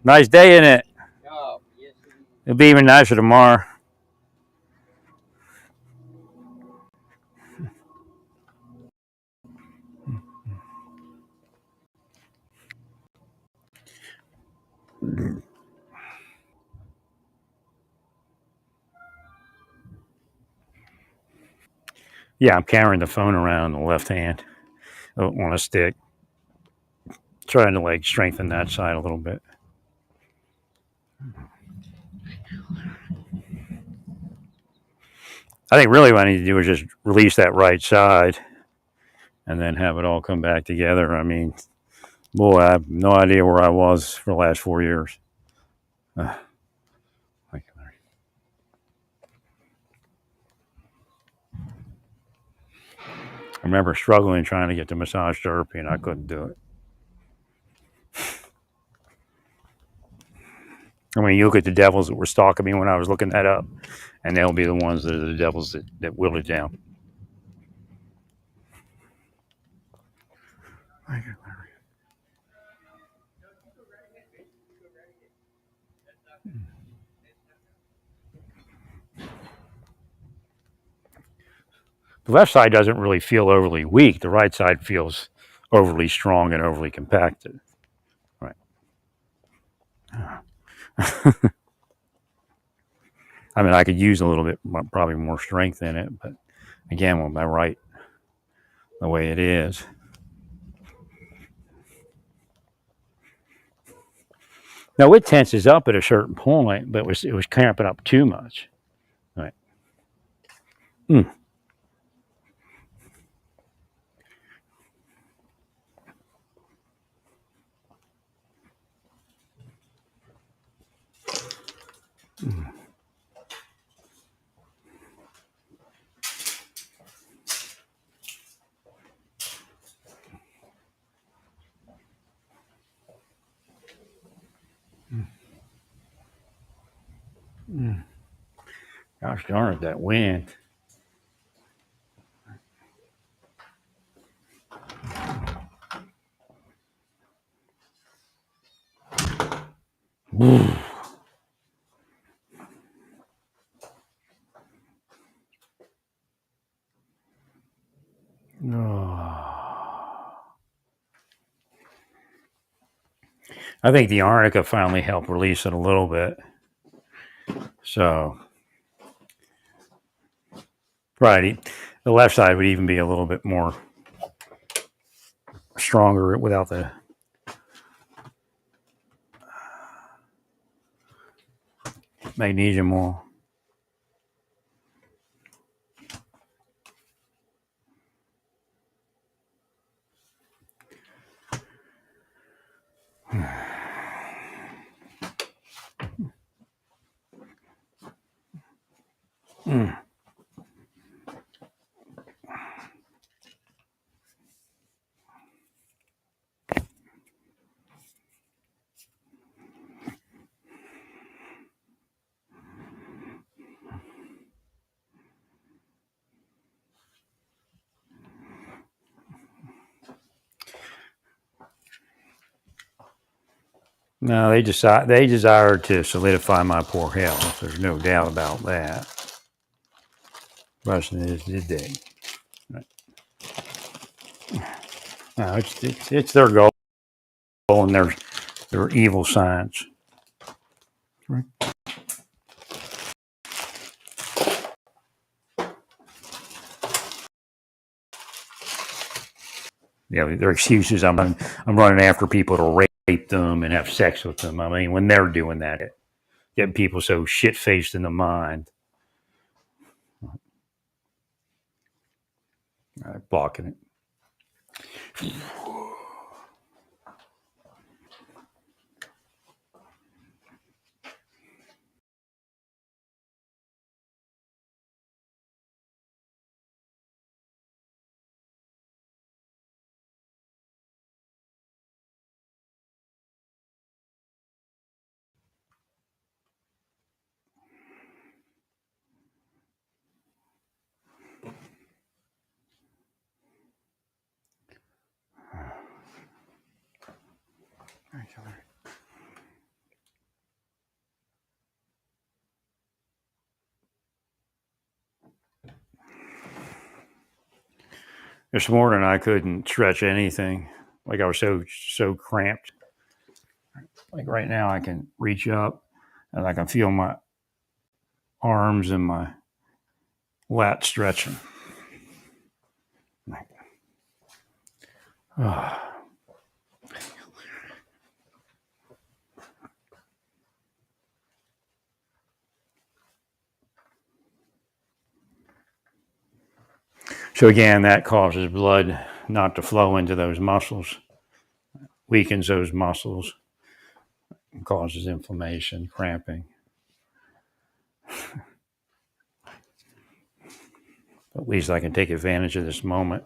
Nice day in it. Oh, yes. It'll be even nicer tomorrow. Yeah, I'm carrying the phone around in the left hand on a stick. Trying to like strengthen that side a little bit. I think really what I need to do is just release that right side and then have it all come back together. I mean, boy, I have no idea where I was for the last 4 years. Uh, I remember struggling trying to get the massage therapy, and I couldn't do it. I mean, you look at the devils that were stalking me when I was looking that up, and they'll be the ones that are the devils that will it down. The left side doesn't really feel overly weak. The right side feels overly strong and overly compacted. Right. I mean, I could use a little bit, probably more strength in it, but again, with my right the way it is. Now it tenses up at a certain point, but it was cramping up too much. Right. Mm. Mm. Mm. Gosh darn it, that wind. Oh. I think the arnica finally helped release it a little bit. So, right, the left side would even be a little bit more stronger without the magnesium oil. Mm. No, they desire to solidify my poor health. There's no doubt about that. Question is, did they? Right. No, it's their goal and their evil science. Right. Yeah, their excuses. I'm running after people to rape them and have sex with them. I mean, when they're doing that, getting people so shit faced in the mind, blocking it. This morning I couldn't stretch anything. Like I was so cramped. Like right now I can reach up and I can feel my arms and my lat stretching. Oh. So again, that causes blood not to flow into those muscles, weakens those muscles, causes inflammation, cramping. At least I can take advantage of this moment.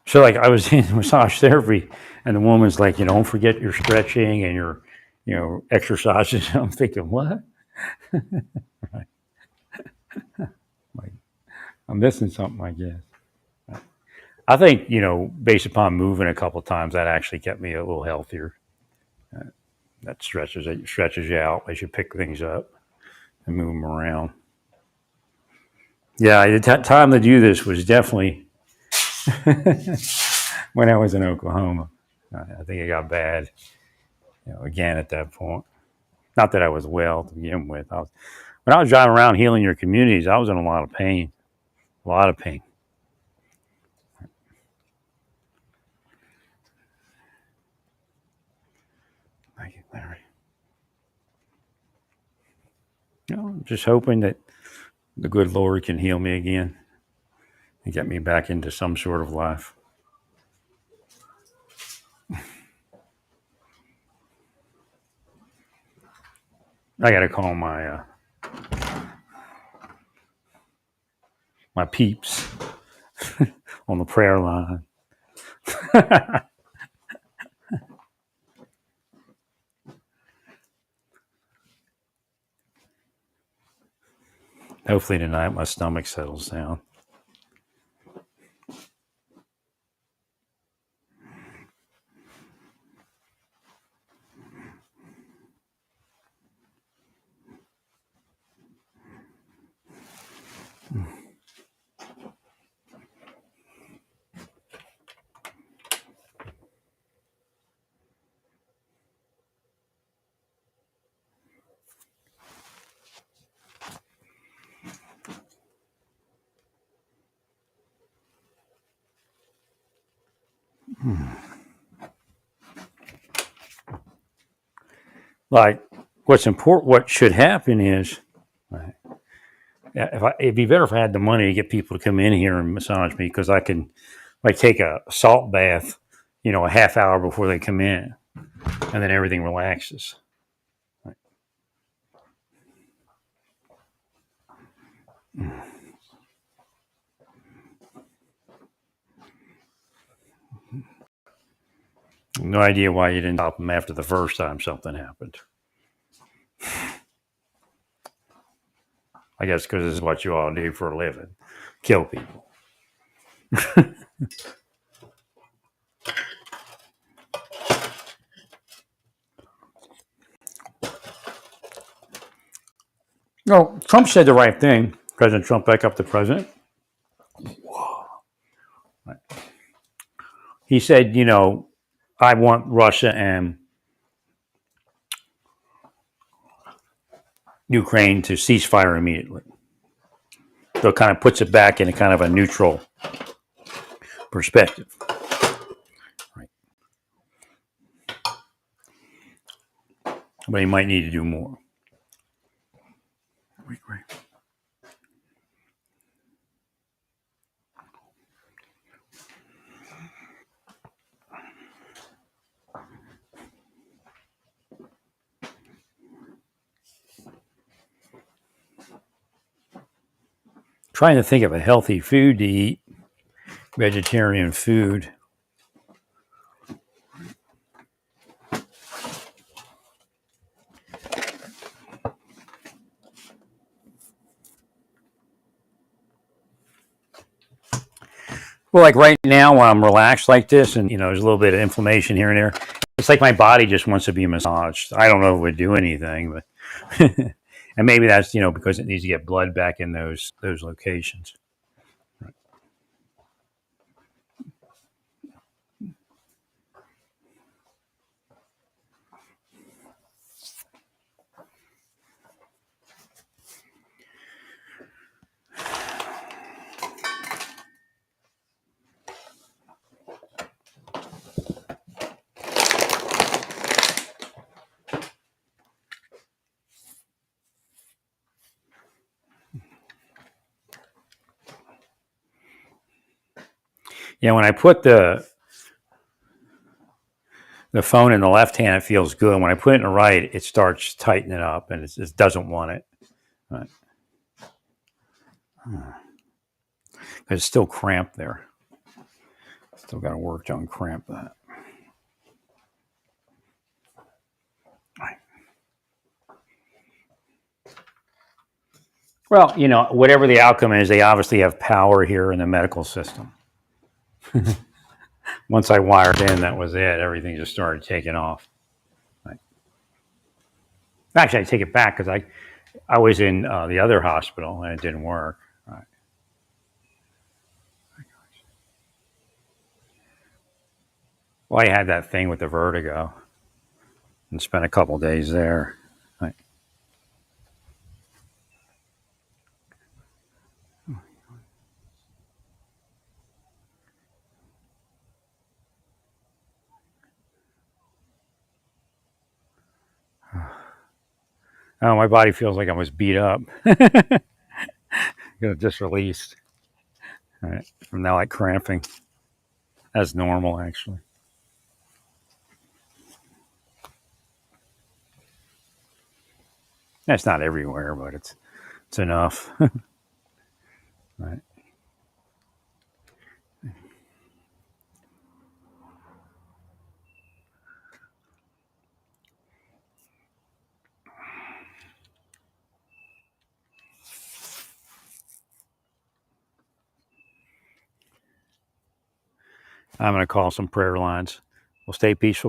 So like I was in massage therapy and the woman's like, don't forget your stretching and your, exercises. I'm thinking, what? Like, I'm missing something, I guess. I think, based upon moving a couple of times, that actually kept me a little healthier. That stretches you out as you pick things up and move them around. Yeah, the time to do this was definitely when I was in Oklahoma. I think it got bad, again at that point. Not that I was well to begin with. When I was driving around healing your communities, I was in a lot of pain. A lot of pain. Thank you, Larry. Just hoping that the good Lord can heal me again and get me back into some sort of life. I got to call my peeps on the prayer line. Hopefully tonight my stomach settles down. Like, what should happen is, it'd be better if I had the money to get people to come in here and massage me because I can, like, take a salt bath, a half hour before they come in, and then everything relaxes. No idea why you didn't stop them after the first time something happened. I guess because this is what you all do for a living, kill people. No, Trump said the right thing. President Trump, back up the president. He said, I want Russia and Ukraine to cease fire immediately. So it kind of puts it back in a kind of a neutral perspective. Right. But he might need to do more. Great. Trying to think of a healthy food to eat, vegetarian food. Well, like right now when I'm relaxed like this and, there's a little bit of inflammation here and there, it's like my body just wants to be massaged. I don't know if it would do anything, but and maybe that's, because it needs to get blood back in those locations. Right. Yeah, when I put the phone in the left hand, it feels good. When I put it in the right, it starts tightening up, and it doesn't want it. Right. It's still cramped there. Still got to work to uncramp that. Well, whatever the outcome is, they obviously have power here in the medical system. Once I wired in, that was it. Everything just started taking off. Right. Actually, I take it back because I was in the other hospital and it didn't work. Right. Well, I had that thing with the vertigo and spent a couple days there. Right. Oh, my body feels like I was beat up. Just released. Right. From now, like cramping. That's normal, actually. That's not everywhere, but it's enough. Right. I'm going to call some prayer lines. We'll stay peaceful.